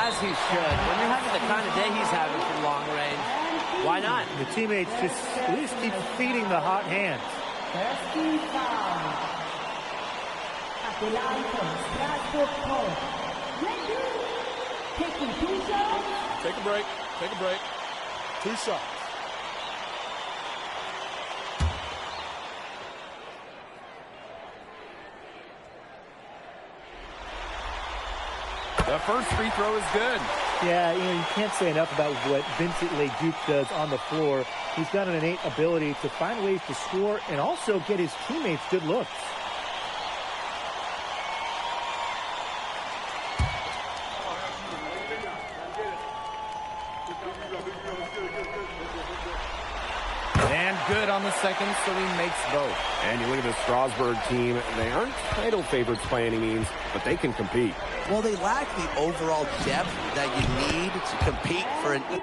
As he should. When you're having the kind of day he's having from long range, why not? The teammates just keep feeding the hot hands. At the line from Strasbourg, Poland. Taking 2 shots. Take a break. Take a break. 2 shots. The first free throw is good. Yeah, you know, you can't say enough about what Vincent Leduc does on the floor. He's got an innate ability to find ways to score and also get his teammates good looks. And good on the second, so he makes both. And you look at the Strasbourg team, they aren't title favorites by any means, but they can compete. Well, they lack the overall depth that you need to compete for an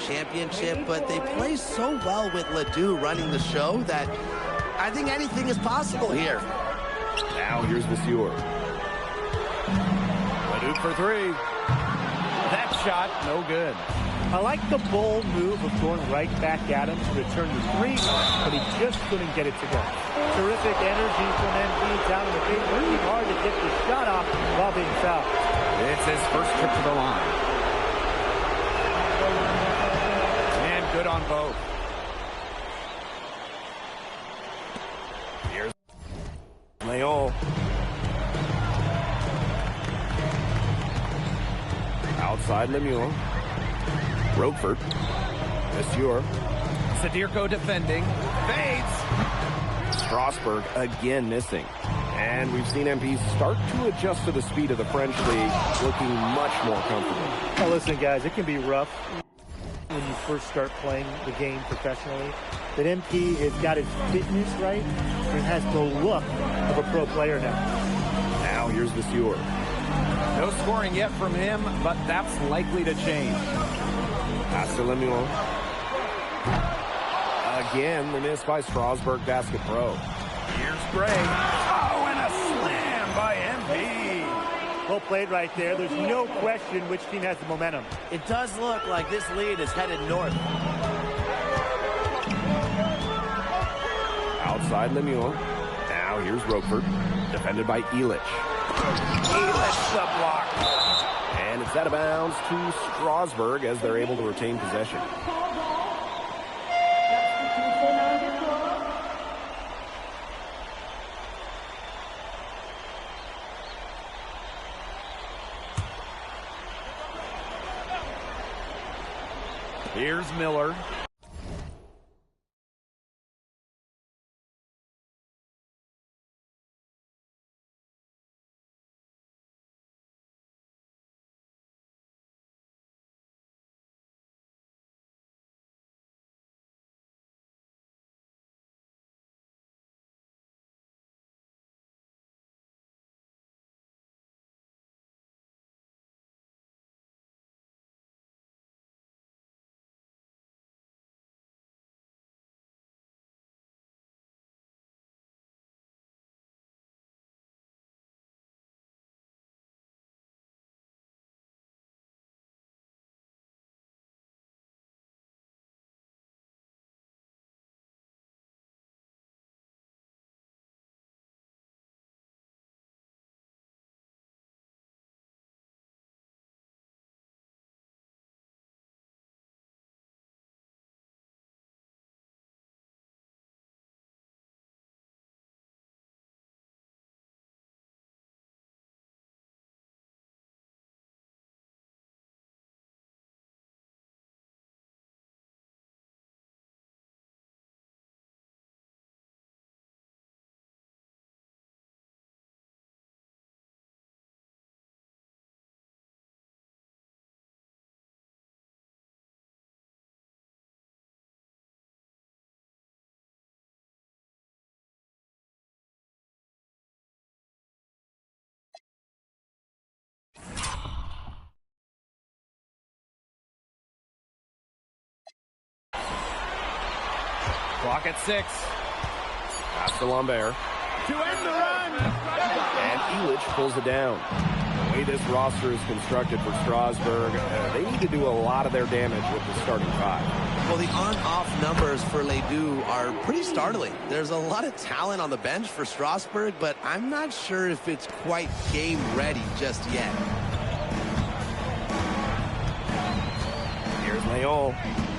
championship, but they play so well with Ledoux running the show that I think anything is possible here. Now here's Vasseur. Ledoux for three. That shot, no good. I like the bold move of going right back at him to return the three, but he just couldn't get it to go. Terrific energy from MP down in the paint, working hard to get the shot off while being fouled. It's his first trip to the line. And good on both. Here's Leon. Outside Lemuel. Roquefort. Vasseur. Sadirko defending. Fades. Strasburg again missing. And we've seen MP start to adjust to the speed of the French league, looking much more comfortable. Now listen, guys, it can be rough when you first start playing the game professionally. But MP has got his fitness right and has the look of a pro player now. Now here's Vasseur. No scoring yet from him, but that's likely to change. Pass to Lemuel. Again, the miss by Strasburg Basket Pro. Here's Gray. Oh, and a slam by MP. Well played right there. There's no question which team has the momentum. It does look like this lead is headed north. Outside Lemuel. Now here's Roquefort. Defended by Elich. Elich the block. And it's out of bounds to Strasburg as they're able to retain possession. Here's Miller. Clock at 6. Pass to Lambert. To end the run. And Elich pulls it down. The way this roster is constructed for Strasburg, they need to do a lot of their damage with the starting five. Well, the on-off numbers for Ledoux are pretty startling. There's a lot of talent on the bench for Strasburg, but I'm not sure if it's quite game ready just yet. Here's Leon,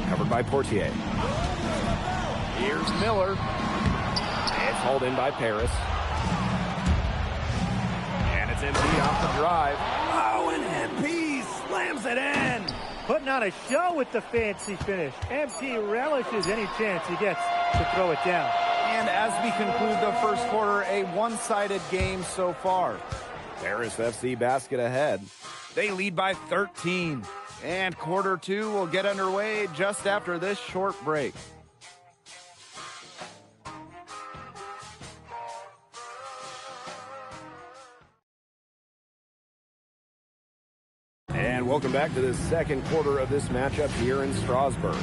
covered by Portier. Here's Miller. It's hauled in by Paris. And it's MP off the drive. Oh, and MP slams it in. Putting on a show with the fancy finish. MP relishes any chance he gets to throw it down. And as we conclude the first quarter, a one-sided game so far. Paris FC basket ahead. They lead by 13. And quarter 2 will get underway just after this short break. Welcome back to the second quarter of this matchup here in Strasbourg.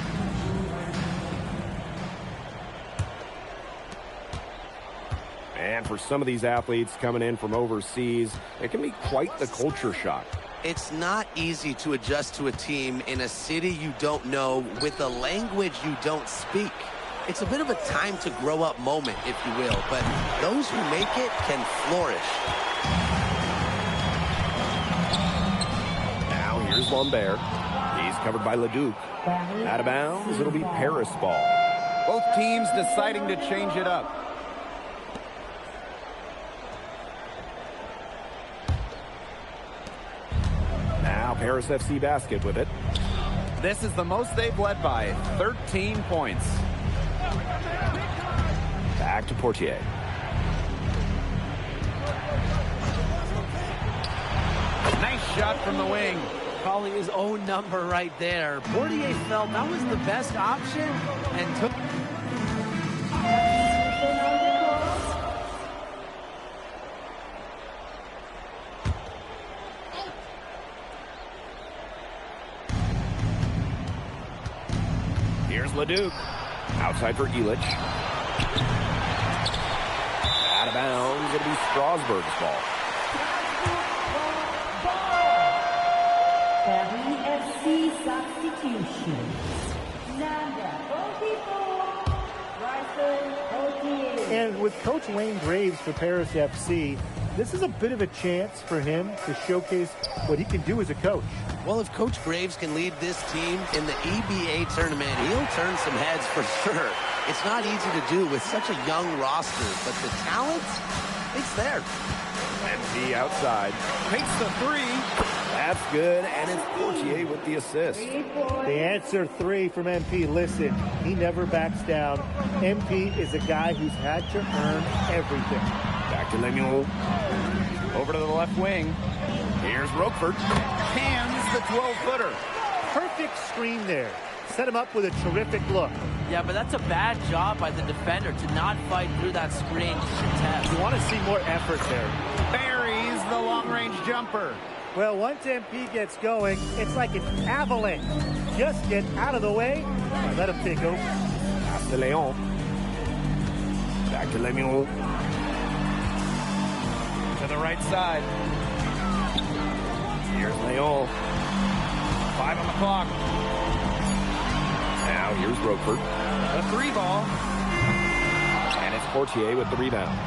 And for some of these athletes coming in from overseas, it can be quite the culture shock. It's not easy to adjust to a team in a city you don't know with a language you don't speak. It's a bit of a time to grow up moment, if you will, but those who make it can flourish. Now here's Lambert. He's covered by Leduc. Out of bounds, it'll be Paris ball. Both teams deciding to change it up. Now Paris FC basket with it. This is the most they've led by, 13 points. Back to Portier. Nice shot from the wing. Calling his own number right there. Portier felt that was the best option and took... Here's Leduc. Outside for Illich. Out of bounds. It'll be Strasbourg's ball. Paris FC substitution. Number 44, Bryson Portier. And with Coach Wayne Graves for Paris FC, this is a bit of a chance for him to showcase what he can do as a coach. Well, if Coach Graves can lead this team in the EBA tournament, he'll turn some heads for sure. It's not easy to do with such a young roster, but the talent, it's there. MP outside. Takes the three. That's good, and it's Portier with the assist. The answer 3 from MP. Listen, he never backs down. MP is a guy who's had to earn everything. Back to Lemuel. Over to the left wing. Here's Roquefort. Hands the 12-footer. Perfect screen there. Set him up with a terrific look. Yeah, but that's a bad job by the defender to not fight through that screen to contest. You want to see more effort there. Buries the long-range jumper. Well, once MP gets going, it's like an avalanche. Just get out of the way and let him take over. Pass to Leon. Back to Lemuel. To the right side. Here's Leon. 5 on the clock. Now here's Roquefort. The 3 ball. And it's Portier with the rebound.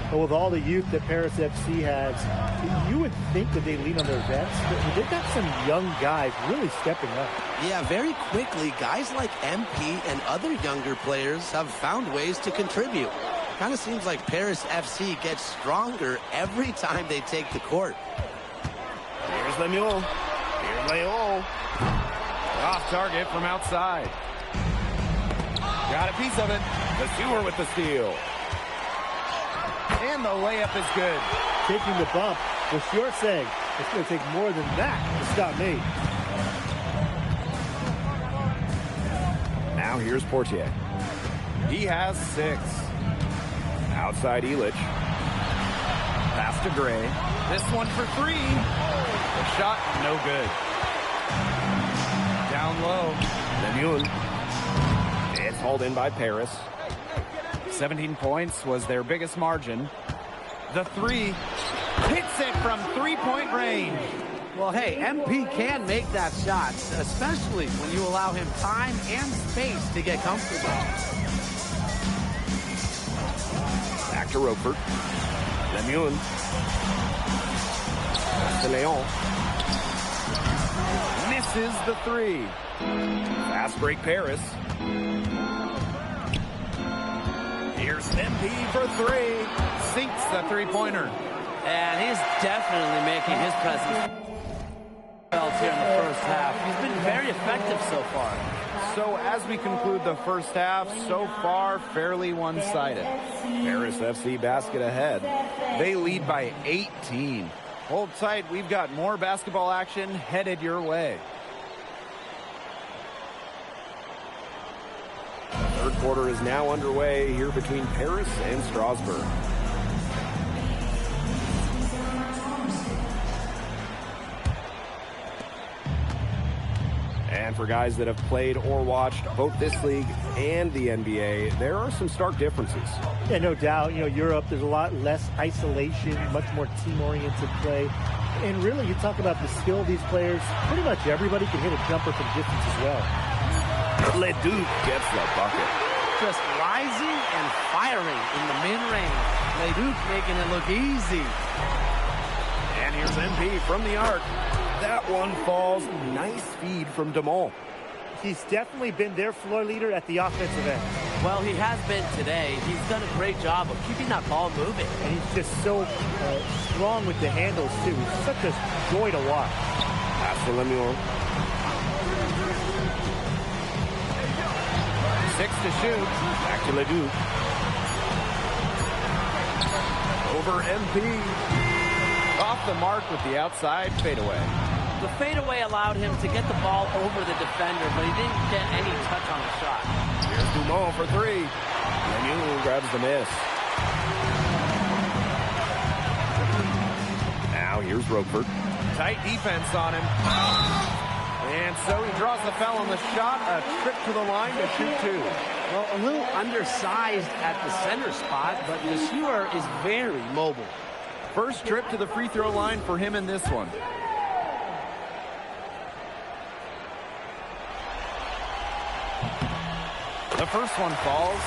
But with all the youth that Paris FC has, you would think that they lean on their vets, but they've got some young guys really stepping up. Yeah, very quickly, guys like MP and other younger players have found ways to contribute. Kind of seems like Paris FC gets stronger every time they take the court. Here's Lemuel. Here's Leon. Off target from outside. Got a piece of it. The Sewer with the steal. And the layup is good. Taking the bump, the short saying, it's going to take more than that to stop me. Now here's Portier. He has 6. Outside Illich. Pass to Gray. This one for 3. The shot, no good. Down low. Lemuel. It's hauled in by Paris. 17 points was their biggest margin. The 3 hits it from 3-point range. Well, hey, MP can make that shot, especially when you allow him time and space to get comfortable. Back to Roquefort. Lemuel. To Leon. Misses the 3. Fast break Paris. Here's MP for 3. Sinks the 3-pointer. And he's definitely making his presence felt here in the first half. He's been very effective so far. So as we conclude the first half, so far fairly one-sided. Paris FC basket ahead. They lead by 18. Hold tight, we've got more basketball action headed your way. Third quarter is now underway here between Paris and Strasbourg. And for guys that have played or watched both this league and the NBA, there are some stark differences. Yeah, no doubt. You know, Europe, there's a lot less isolation, much more team-oriented play. And really, you talk about the skill of these players, pretty much everybody can hit a jumper from distance as well. Leduc gets the bucket. Just rising and firing in the mid-range. Leduc making it look easy. And here's MP from the arc. That one falls. Nice feed from DeMol. He's definitely been their floor leader at the offensive end. Well, he has been today. He's done a great job of keeping that ball moving. And he's just so strong with the handles, too. It's such a joy to watch. Pass for Lemuel. 6 to shoot. Back to Leduc. Over MP. Off the mark with the outside fadeaway. The fadeaway allowed him to get the ball over the defender, but he didn't get any touch on the shot. Here's Dumont for 3. Lemuel grabs the miss. Now here's Roquefort. Tight defense on him. And so he draws the foul on the shot. A trip to the line to shoot 2. Well, a little undersized at the center spot, but Monsieur is very mobile. First trip to the free throw line for him in this one. The first one falls.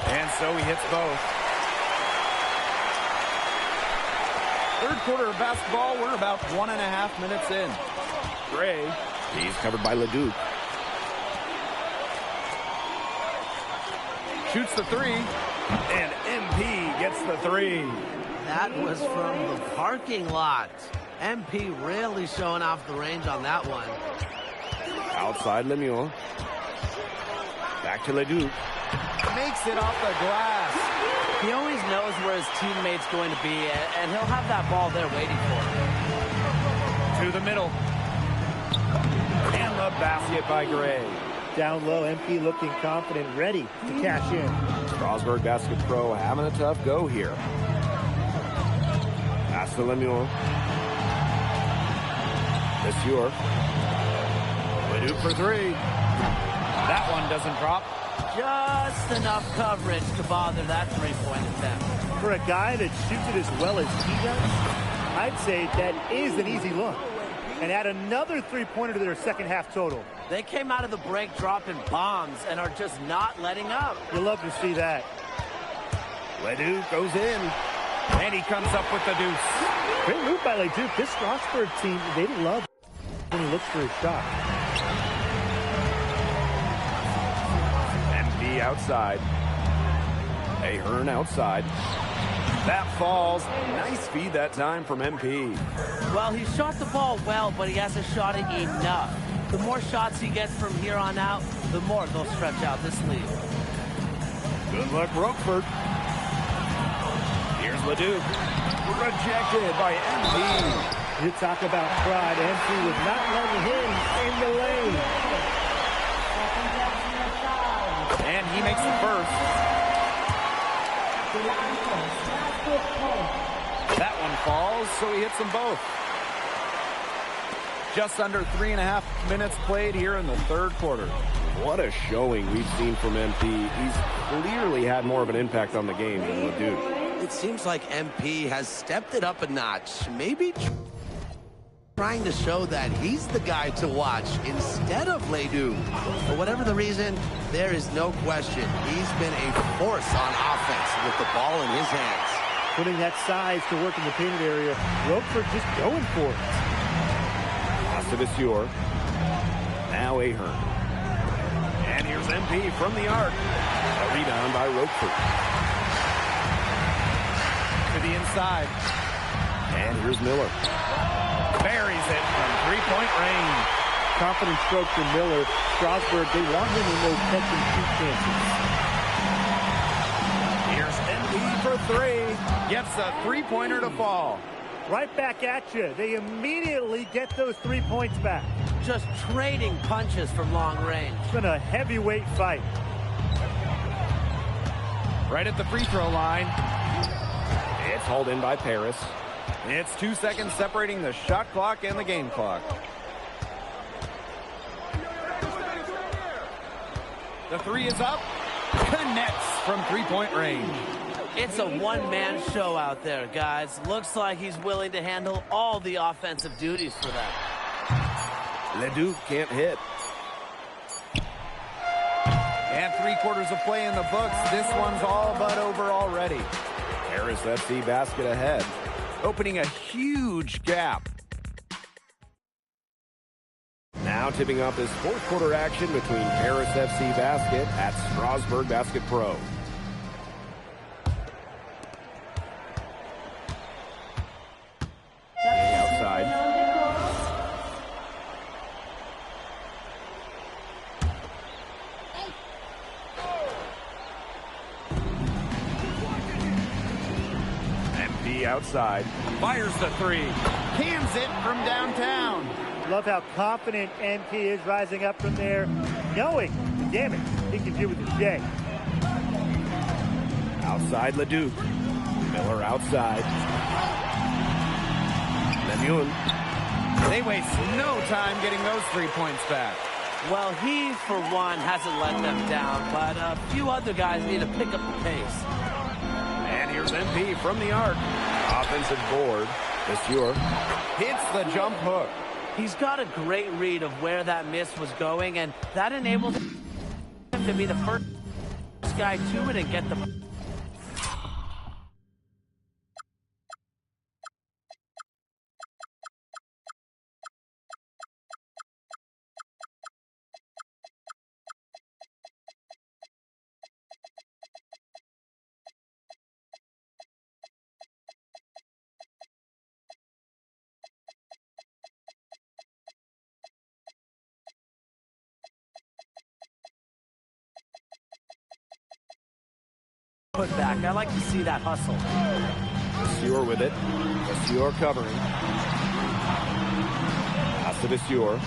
And so he hits both. Third quarter of basketball, we're about 1.5 minutes in. Gray. He's covered by Leduc. Shoots the 3. And MP gets the 3. That was from the parking lot. MP really showing off the range on that one. Outside Lemuel. Back to Leduc. Makes it off the glass. He always knows where his teammate's going to be, and he'll have that ball there waiting for him. To the middle. And the basket by Gray. Down low, MP looking confident, ready to cash in. Strasburg Basket Pro having a tough go here. Pass to Lemuel. Monsieur. Leduc for 3. That one doesn't drop. Just enough coverage to bother that three-point attempt. For a guy that shoots it as well as he does, I'd say that is an easy look. And add another three-pointer to their second half total. They came out of the break dropping bombs and are just not letting up. You'll love to see that. Leduc goes in. And he comes up with the deuce. Great move by Leduc. This Strasburg team, they love when he looks for his shot. MP outside. Ahern outside. That falls. Nice feed that time from MP. Well, he shot the ball well, but he hasn't shot it enough. The more shots he gets from here on out, the more they'll stretch out this lead. Good luck, Roquefort. Here's Leduc. Rejected by MP. You talk about pride. MP was not letting him in the lane. And he makes the first. That one falls, so he hits them both. Just under 3.5 minutes played here in the third quarter. What a showing we've seen from MP. He's clearly had more of an impact on the game than Leduc. It seems like MP has stepped it up a notch. Maybe trying to show that he's the guy to watch instead of Leduc. For whatever the reason, there is no question he's been a force on offense with the ball in his hands. Putting that size to work in the painted area. Roquefort just going for it. Pass to Monsieur. Now Ahern. And here's MP from the arc. A rebound by Roquefort. To the inside. And here's Miller. Buries it from three-point range. Confident stroke for Miller. Strasburg, they want him in those catch-and-shoot chances. Here's MP for 3. Gets a three-pointer to fall. Right back at you. They immediately get those 3 points back. Just trading punches from long range. It's been a heavyweight fight. Right at the free throw line. It's hauled in by Paris. It's 2 seconds separating the shot clock and the game clock. The three is up. Connects from three-point range. It's a one-man show out there, guys. Looks like he's willing to handle all the offensive duties for that. Leduc can't hit. And 3/4 of play in the books. This one's all but over already. Paris FC basket ahead, opening a huge gap. Now tipping off this fourth quarter action between Paris FC basket at Strasbourg Basket Pro. Outside. MP outside. Fires the three. Cans it from downtown. Love how confident MP is rising up from there, knowing the damage he can do with his J. Outside Leduc. Miller outside. Lemuel. They waste no time getting those 3 points back. Well, he, for one, hasn't let them down, but a few other guys need to pick up the pace. And here's MP from the arc. Offensive board. Monsieur hits the jump hook. He's got a great read of where that miss was going, and that enables him to be the first guy to it and get the... put back. I like to see that hustle. Monsieur with it. Monsieur covering. Pass to Monsieur.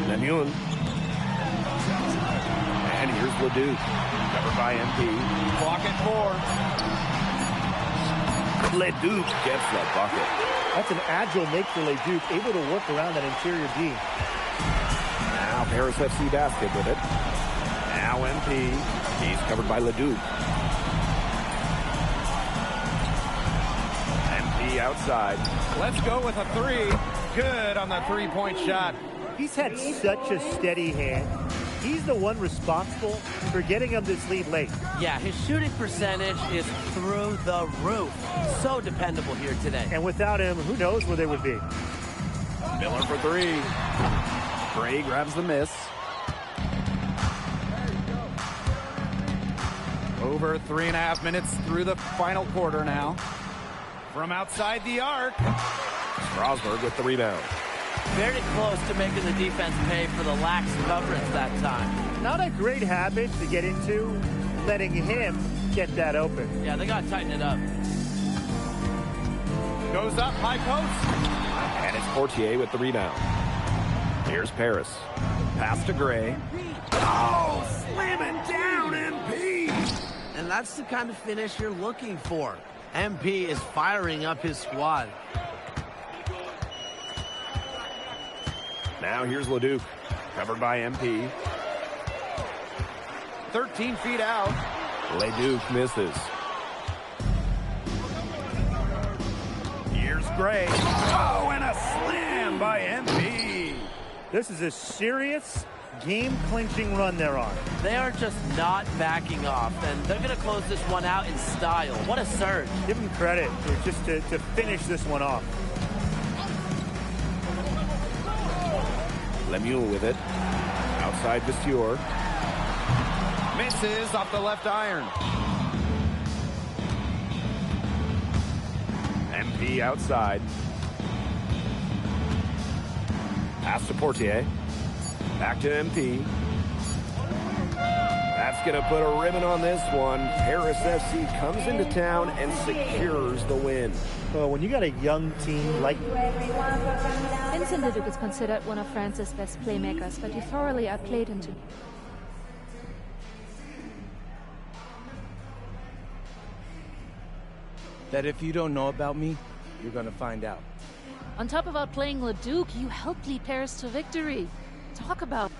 Lemuel. And here's Leduc. Covered by MP. Block at 4. Leduc gets the bucket. That's an agile make for Leduc, able to work around that interior D. Now Paris FC basket with it. Now MP. He's covered by Leduc. Outside. Let's go with a three. Good on the three-point shot. He's had such a steady hand. He's the one responsible for getting him this lead late. Yeah, his shooting percentage is through the roof. So dependable here today. And without him, who knows where they would be. Miller for three. Gray grabs the miss. Over 3.5 minutes through the final quarter now. From outside the arc. Strasbourg with the rebound. Very close to making the defense pay for the lax coverage that time. Not a great habit to get into, letting him get that open. Yeah, they got to tighten it up. Goes up, high post. And it's Portier with the rebound. Here's Paris. Pass to Gray. Oh, slamming down MP. And that's the kind of finish you're looking for. MP is firing up his squad. Now here's Leduc, covered by MP. 13 feet out. Leduc misses. Here's Gray. Oh, and a slam by MP. This is a serious game-clinching run they're on. They are just not backing off, and they're going to close this one out in style. What a surge. Give them credit for just to finish this one off. Lemuel with it. Outside Monsieur. Misses off the left iron. MP outside. Pass to Portier. Back to MP. That's going to put a ribbon on this one. Paris FC comes into town and secures the win. Well, when you got a young team like... Vincent Leduc is considered one of France's best playmakers, but he thoroughly outplayed him today. that if you don't know about me, you're gonna find out. On top of outplaying Leduc, you helped lead Paris to victory. Talk about...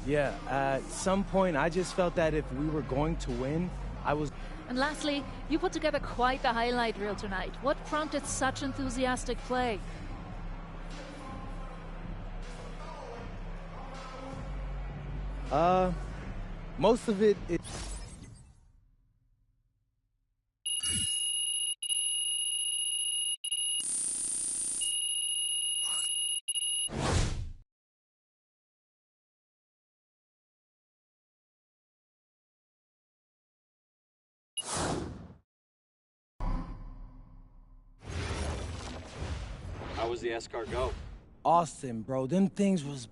Yeah, at some point I just felt that if we were going to win, I was... And lastly, you put together quite the highlight reel tonight. What prompted such enthusiastic play? Most of it is... How was the escargot? Austin, bro, them things was...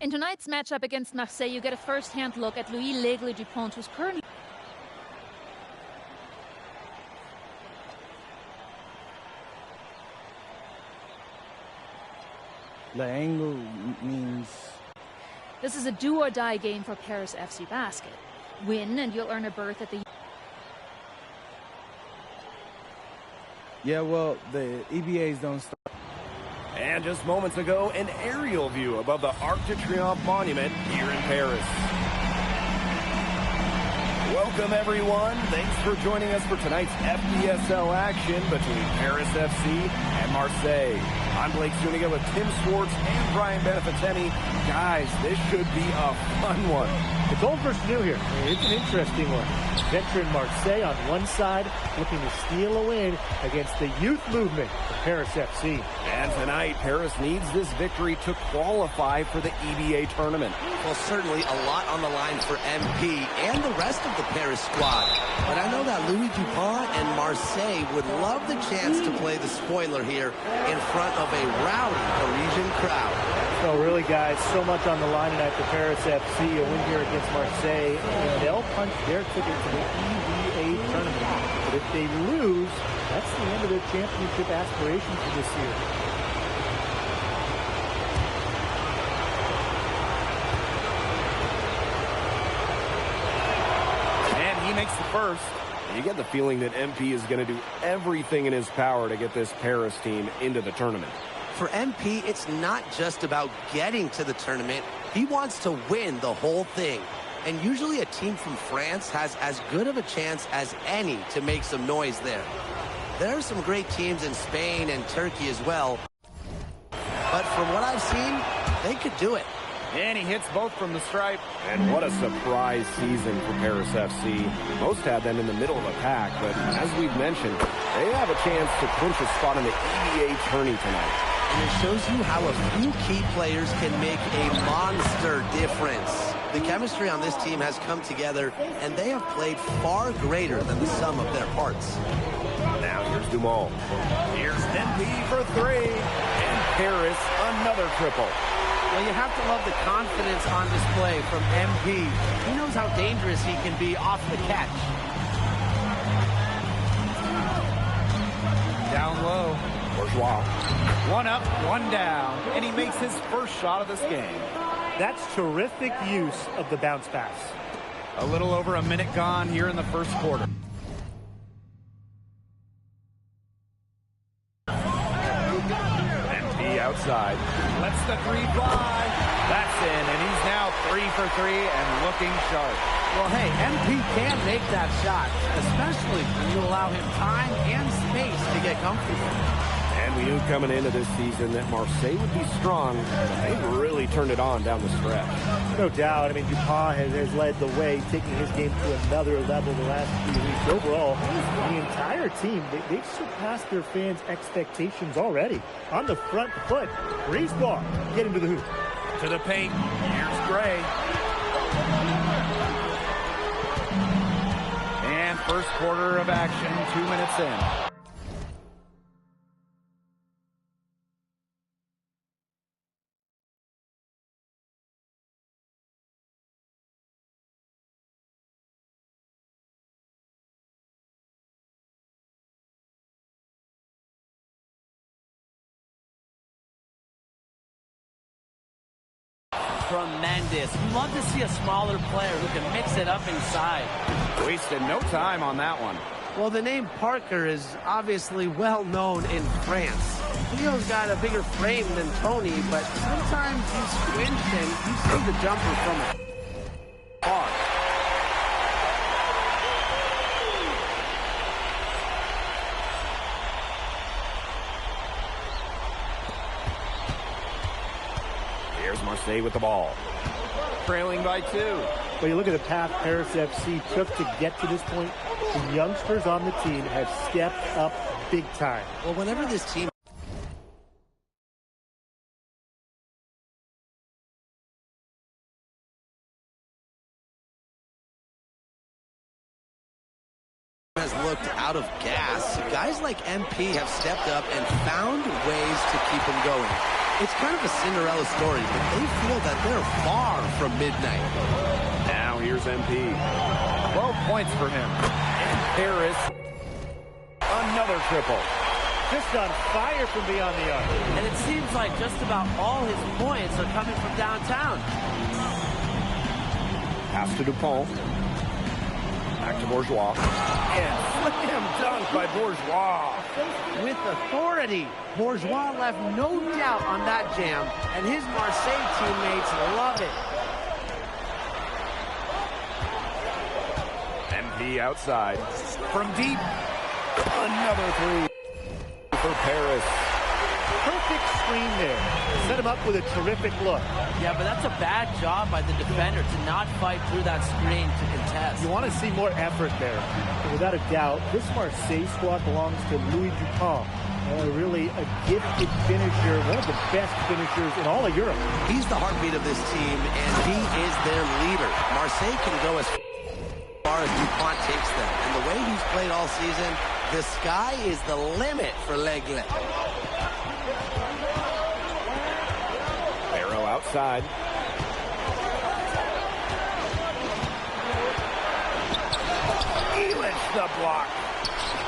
In tonight's matchup against Marseille, you get a first-hand look at Louis L'Aigle Dupont, who's currently... L'Aigle means... This is a do-or-die game for Paris FC Basket. Win, and you'll earn a berth at the... Yeah, well, the EBAs don't start. And just moments ago, an aerial view above the Arc de Triomphe monument here in Paris. Welcome, everyone. Thanks for joining us for tonight's FDSL action between Paris FC and Marseille. I'm Blake Zuniga with Tim Swartz and Brian Beneficeni. Guys, this should be a fun one. It's old versus new here. It's an interesting one. Veteran Marseille on one side, looking to steal a win against the youth movement of Paris FC. And tonight, Paris needs this victory to qualify for the EBA tournament. Well, certainly a lot on the line for MP and the rest of the Paris squad. But I know that Louis Dupont and Marseille would love the chance to play the spoiler here in front of a rowdy Parisian crowd. So really, guys, so much on the line tonight for Paris FC. A win here against Marseille, and they'll punch their ticket to the EBA tournament. But if they lose, that's the end of their championship aspirations for this year. And he makes the first. You get the feeling that MP is going to do everything in his power to get this Paris team into the tournament. For MP, it's not just about getting to the tournament. He wants to win the whole thing. And usually a team from France has as good of a chance as any to make some noise there. There are some great teams in Spain and Turkey as well. But from what I've seen, they could do it. And he hits both from the stripe. And what a surprise season for Paris FC. Most had them in the middle of the pack, but as we've mentioned, they have a chance to clinch a spot in the EBA tourney tonight. And it shows you how a few key players can make a monster difference. The chemistry on this team has come together, and they have played far greater than the sum of their parts. Now here's Dumont. Here's MP for three. And Paris, another triple. Well, you have to love the confidence on display from MP. He knows how dangerous he can be off the catch. Down low. Bourgeois. One up, one down. And he makes his first shot of this game. That's terrific use of the bounce pass. A little over a minute gone here in the first quarter. MP outside. Lets the three fly. That's in, and he's now 3 for 3 and looking sharp. Well, hey, MP can make that shot, especially when you allow him time and space to get comfortable. And we knew coming into this season that Marseille would be strong, but they've really turned it on down the stretch. No doubt. I mean, Dupont has led the way, taking his game to another level the last few weeks. Overall, the entire team, they've surpassed their fans' expectations already. On the front foot, Grease ball, get into the hoop. To the paint, here's Gray. And first quarter of action, 2 minutes in. Tremendous. You love to see a smaller player who can mix it up inside. Wasted no time on that one. Well, the name Parker is obviously well known in France. Leo's got a bigger frame than Tony, but sometimes you squint and you see the jumper from afar. Here's Marseille with the ball. Trailing by 2. Well, you look at the path Paris FC took to get to this point. The youngsters on the team have stepped up big time. Well, whenever this team has looked out of gas, guys like MP have stepped up and found ways to keep them going. It's kind of a Cinderella story, but they feel that they're far from midnight. Now here's MP. 12 points for him. And Paris, another triple. Just on fire from beyond the arc. And it seems like just about all his points are coming from downtown. Pass to Dupont. Back to Bourgeois. And slam dunk by Bourgeois. With authority, Bourgeois left no doubt on that jam, and his Marseille teammates love it. MP outside. From deep. Another three for Paris. Perfect screen there. Set him up with a terrific look. Yeah, but that's a bad job by the defender to not fight through that screen to contest. You want to see more effort there. And without a doubt, this Marseille squad belongs to Louis Dupont. Really a gifted finisher, one of the best finishers in all of Europe. He's the heartbeat of this team, and he is their leader. Marseille can go as far as Dupont takes them. And the way he's played all season, the sky is the limit for L'Aigle. Barrow outside. Illich the block.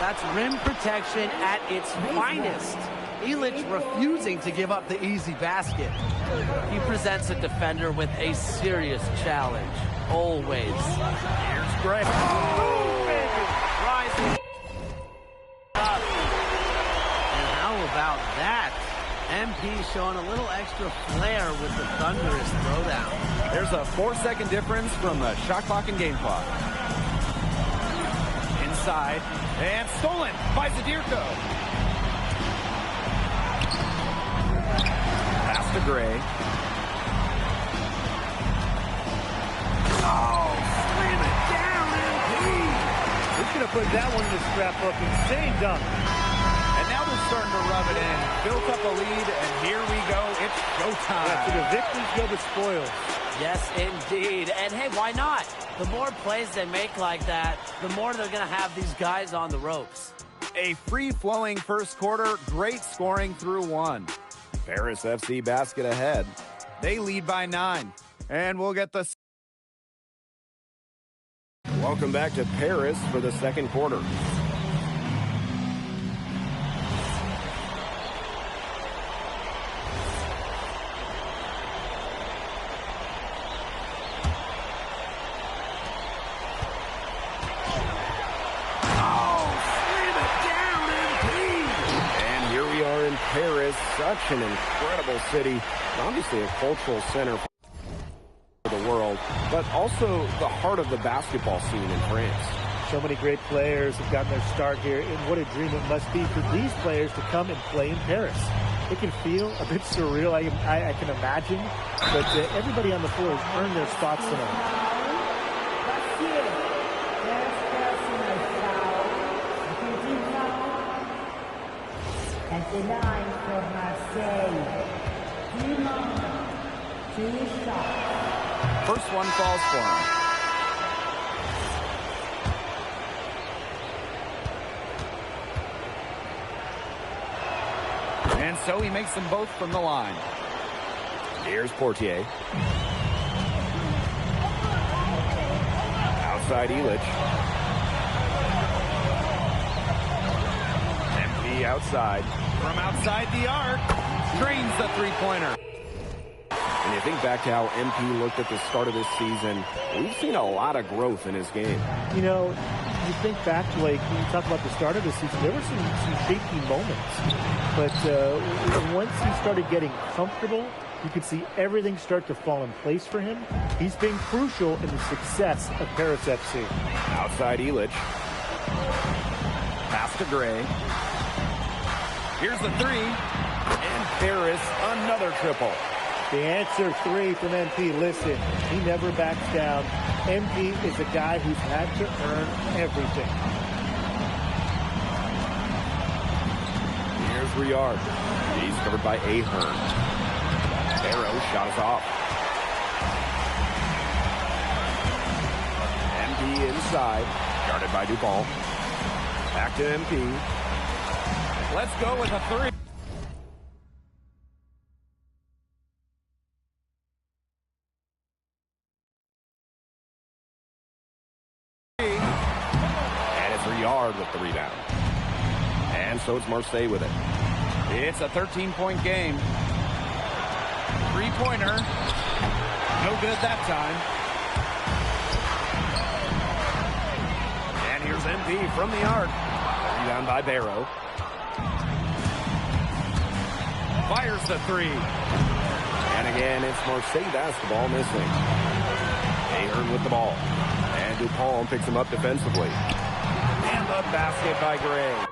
That's rim protection at its finest. Illich refusing to give up the easy basket. He presents a defender with a serious challenge, always. Here's Gray. Rising up. And how about that? MP showing a little extra flair with the thunderous throwdown. There's a 4-second difference from the shot clock and game clock. Inside. And stolen by Zadirko. Pass to Gray. Oh, slam it down, MP. He's going to put that one in the scrapbook. Insane dunk. And now they're starting to rub it in. Built up a lead, and here we go. It's showtime. Yeah, so the victories go the spoils. Yes, indeed. And hey, why not? The more plays they make like that, the more they're going to have these guys on the ropes. A free-flowing first quarter, great scoring through one. Paris FC basket ahead. They lead by 9. And we'll get the... Welcome back to Paris for the second quarter. Paris, such an incredible city, obviously a cultural center for the world, but also the heart of the basketball scene in France. So many great players have gotten their start here, and what a dream it must be for these players to come and play in Paris. It can feel a bit surreal, I can imagine, but everybody on the floor has earned their spots tonight. At the line for Marseille, 2 shots. First one falls for him. And so he makes them both from the line. Here's Portier. Outside Illich. Outside. From outside the arc, drains the three-pointer. And you think back to how MP looked at the start of this season, we've seen a lot of growth in his game. You know, you think back to, like, when you talk about the start of the season, there were some shaky moments. But once he started getting comfortable, you could see everything start to fall in place for him. He's been crucial in the success of Paris FC. Outside Illich. Pass to Gray. Here's the three, and Paris another triple. The answer 3 from MP. Listen, he never backs down. MP is a guy who's had to earn everything. Here's Riard. He's covered by Ahern. Barrow shot us off. MP inside, guarded by Dupont. Back to MP. Let's go with a 3. Rouillard with the rebound. And so it's Marseille with it. It's a 13-point game. Three-pointer. No good that time. And here's MP from the arc. Rebound by Barrow. Fires the three. And again, it's Marseille basketball missing. Ahern with the ball. And Dupont picks him up defensively. And the basket by Gray.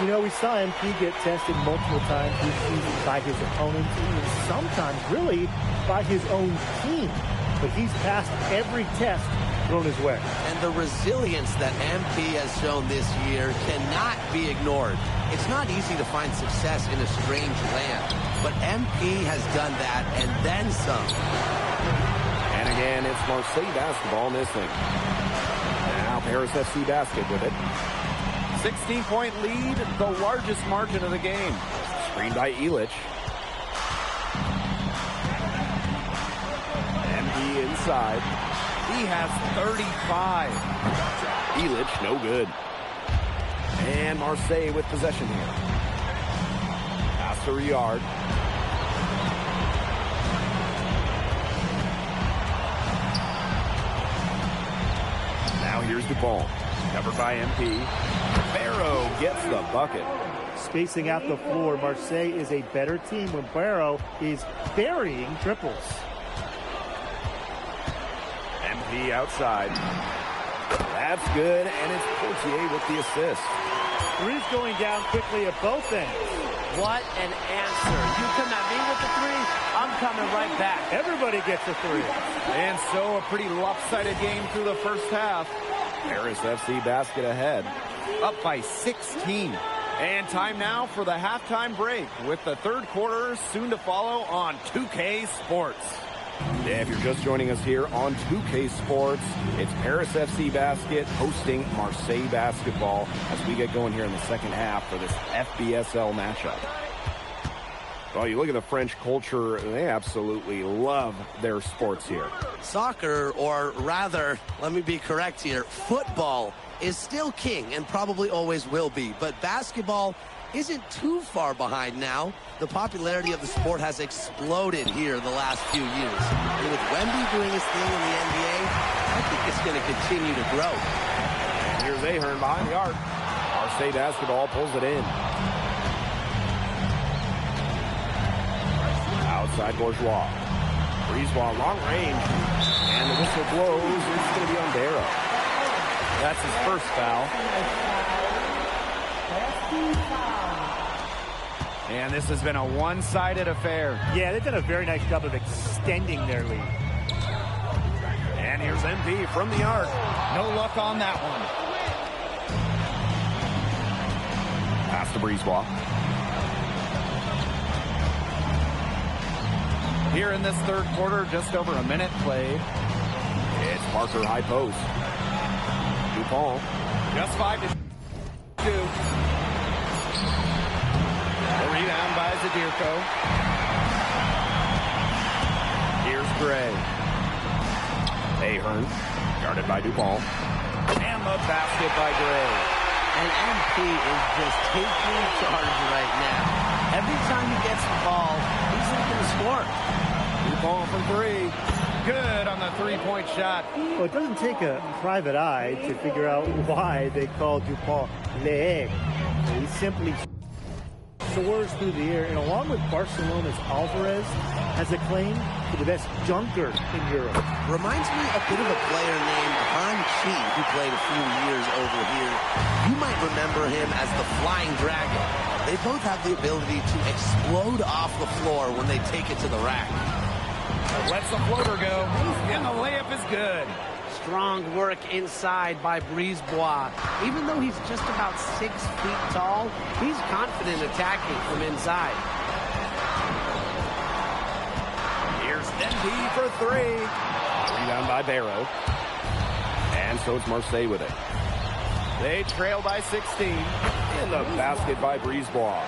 You know, we saw MP get tested multiple times this season by his opponents, and sometimes really by his own team. But he's passed every test thrown his way. And the resilience that MP has shown this year cannot be ignored. It's not easy to find success in a strange land, but MP has done that and then some. And again, it's Marseille basketball missing. Now Paris FC basket with it. 16-point lead, the largest margin of the game. Screened by Illich. MP inside. He has 35. Illich, no good. And Marseille with possession here. Pass to Rouillard. Now here's Dupont. Covered by MP. Barrow gets the bucket. Spacing out the floor, Marseille is a better team when Barrow is burying triples. MP outside. That's good, and it's Portier with the assist. Three's going down quickly at both ends. What an answer. You come at me with the three, I'm coming right back. Everybody gets a three. And so a pretty lopsided game through the first half. Paris FC basket ahead, up by 16. And time now for the halftime break with the third quarter soon to follow on 2K Sports. If you're just joining us here on 2K Sports, it's Paris FC Basket hosting Marseille Basketball as we get going here in the second half for this FBSL matchup. Well, you look at the French culture, they absolutely love their sports here. Soccer, or rather, let me be correct here, football is still king and probably always will be, but basketball isn't too far behind now. The popularity of the sport has exploded here the last few years. And with Wemby doing his thing in the NBA, I think it's going to continue to grow. And here's Ahern behind the arc. Marseille Basketball pulls it in. Outside Bourgeois. Brisebois long range. And the whistle blows. It's going to be on Barrow. That's his first foul. And this has been a one-sided affair. Yeah, they've done a very nice job of extending their lead. And here's MP from the arc. No luck on that one. Pass to Brisebois. Here in this third quarter, just over a minute played. It's Parker high post. Dupont. Just 5-2. The rebound by Zadirko. Here's Gray. Ahern, guarded by Dupont. And the basket by Gray. And MP is just taking charge right now. Every time he gets the ball, he's looking to score. Dupont from three. Good on the three-point shot. Well, it doesn't take a private eye to figure out why they call Dupont Le. He simply soars through the air, and along with Barcelona's Alvarez, has a claim to the best dunker in Europe. Reminds me a bit of a player named Han Chi, who played a few years over here. You might remember him as the Flying Dragon. They both have the ability to explode off the floor when they take it to the rack. Lets the floater go, and the layup is good. Strong work inside by Brisebois. Even though he's just about 6 feet tall, he's confident attacking from inside. Here's MP for three. Rebound by Barrow. And so it's Marseille with it. They trail by 16. And the basket by Brisebois.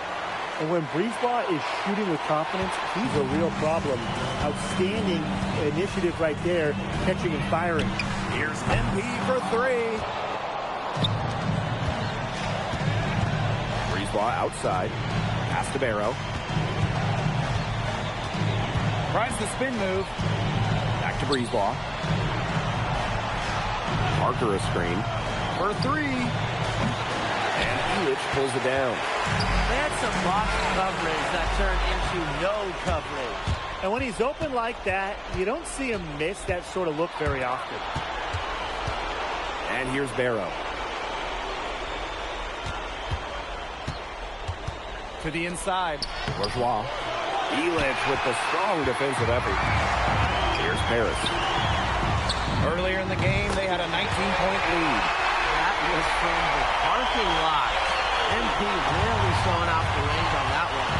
And when Brisebois is shooting with confidence, he's a real problem. Outstanding initiative right there, catching and firing. Here's MP for three. Brisebois outside. Pass to Barrow. Tries the spin move. Back to Brisebois. Parker a screen. For three. And Elich pulls it down. They had some box coverage that turned into no coverage. And when he's open like that, you don't see him miss that sort of look very often. And here's Barrow. To the inside. Bourgeois. Elich with the strong defensive effort. Here's Paris. Earlier in the game, they had a 19-point lead. That was from the parking lot. MP really showing off the range on that one.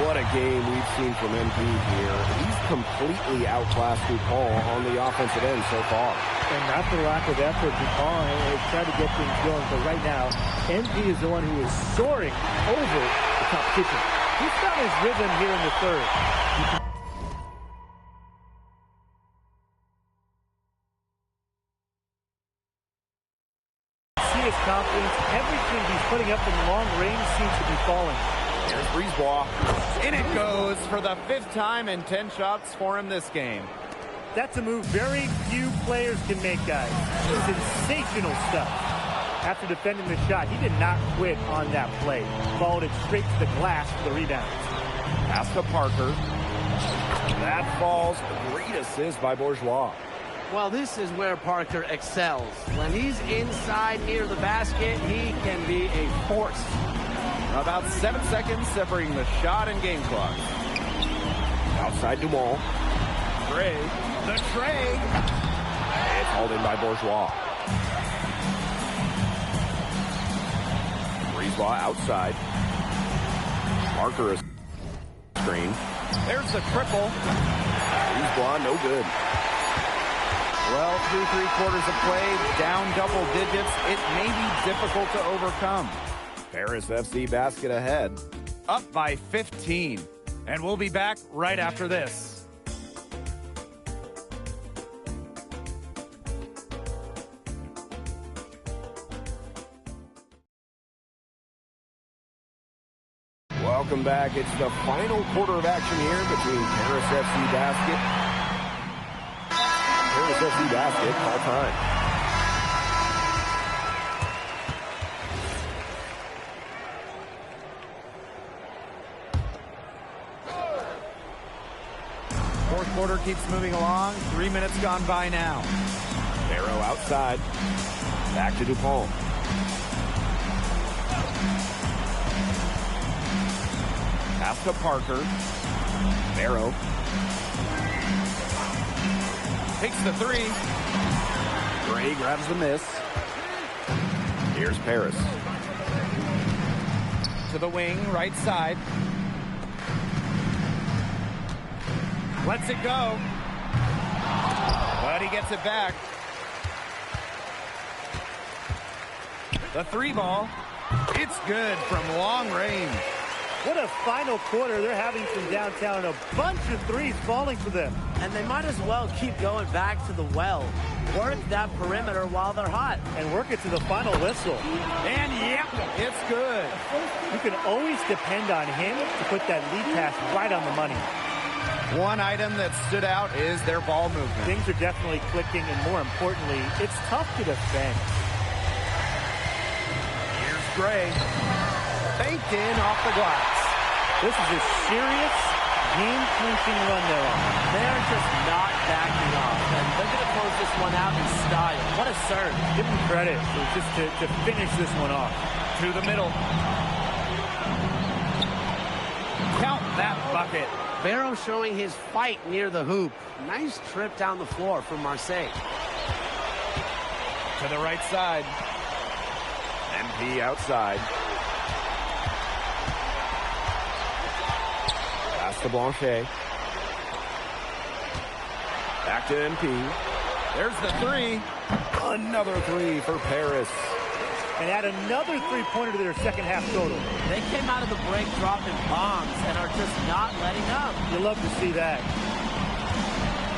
What a game we've seen from MP here. He's completely outclassed Dupont on the offensive end so far. And not for lack of effort, Dupont has tried to get things going, but right now, MP is the one who is soaring over the competition. He's found his rhythm here in the third. See his confidence. Everything he's putting up in long range seems to be falling. Here's Brisebois. In it goes for the 5th time and 10 shots for him this game. That's a move very few players can make, guys. Sensational stuff. After defending the shot, he did not quit on that play. Followed it straight to the glass for the rebound. Pass to Parker. That falls. Great assist by Bourgeois. Well, this is where Parker excels. When he's inside near the basket, he can be a force. About 7 seconds separating the shot and game clock. Outside Dumont. Trey. The tray. It's hauled in by Bourgeois. Brisebois outside. Parker is screen. There's the triple. Brisebois, no good. Well, through 3/4 of play, down double digits. It may be difficult to overcome. Paris FC basket ahead. Up by 15. And we'll be back right after this. Welcome back. It's the final quarter of action here between Paris FC basket. Paris FC basket, all time. Fourth quarter keeps moving along. 3 minutes gone by now. Barrow outside. Back to Dupont. Pass to Parker. Barrow. Takes the three. Gray grabs the miss. Here's Paris. To the wing, right side. Lets it go. But he gets it back. The three ball. It's good from long range. What a final quarter. They're having from downtown. A bunch of threes falling for them. And they might as well keep going back to the well. Work that perimeter while they're hot. And work it to the final whistle. And yep, it's good. You can always depend on him to put that lead pass right on the money. One item that stood out is their ball movement. Things are definitely clicking, and more importantly, it's tough to defend. Here's Gray. Banked in off the glass. This is a serious game-clinching run they're on. They're just not backing off, and they're going to close this one out in style. What a serve. Give them credit for just to finish this one off. To the middle. Count that bucket. Barrow showing his fight near the hoop. Nice trip down the floor from Marseille. To the right side. MP outside. Pass to Blanchet. Back to MP. There's the three. Another three for Paris. And add another three-pointer to their second half total. They came out of the break dropping bombs and are just not letting up. You love to see that.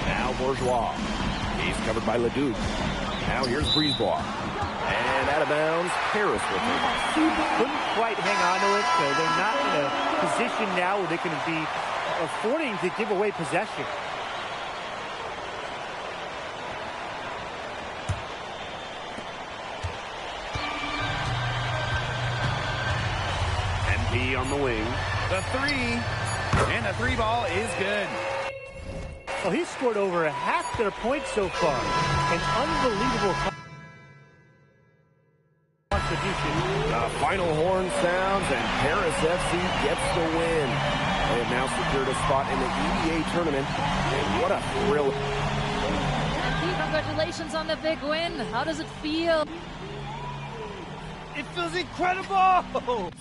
Now Bourgeois. He's covered by Leduc. Now here's Brisebois. And out of bounds, Paris will take it. Couldn't quite hang on to it, so they're not in a position now where they can be affording to give away possession. MP on the wing. The three. And the three ball is good. Well, he's scored over half their points so far. An unbelievable contribution. The final horn sounds, and Paris FC gets the win. They have now secured a spot in the EDA tournament, and what a thrill. MP, congratulations on the big win. How does it feel? It feels incredible!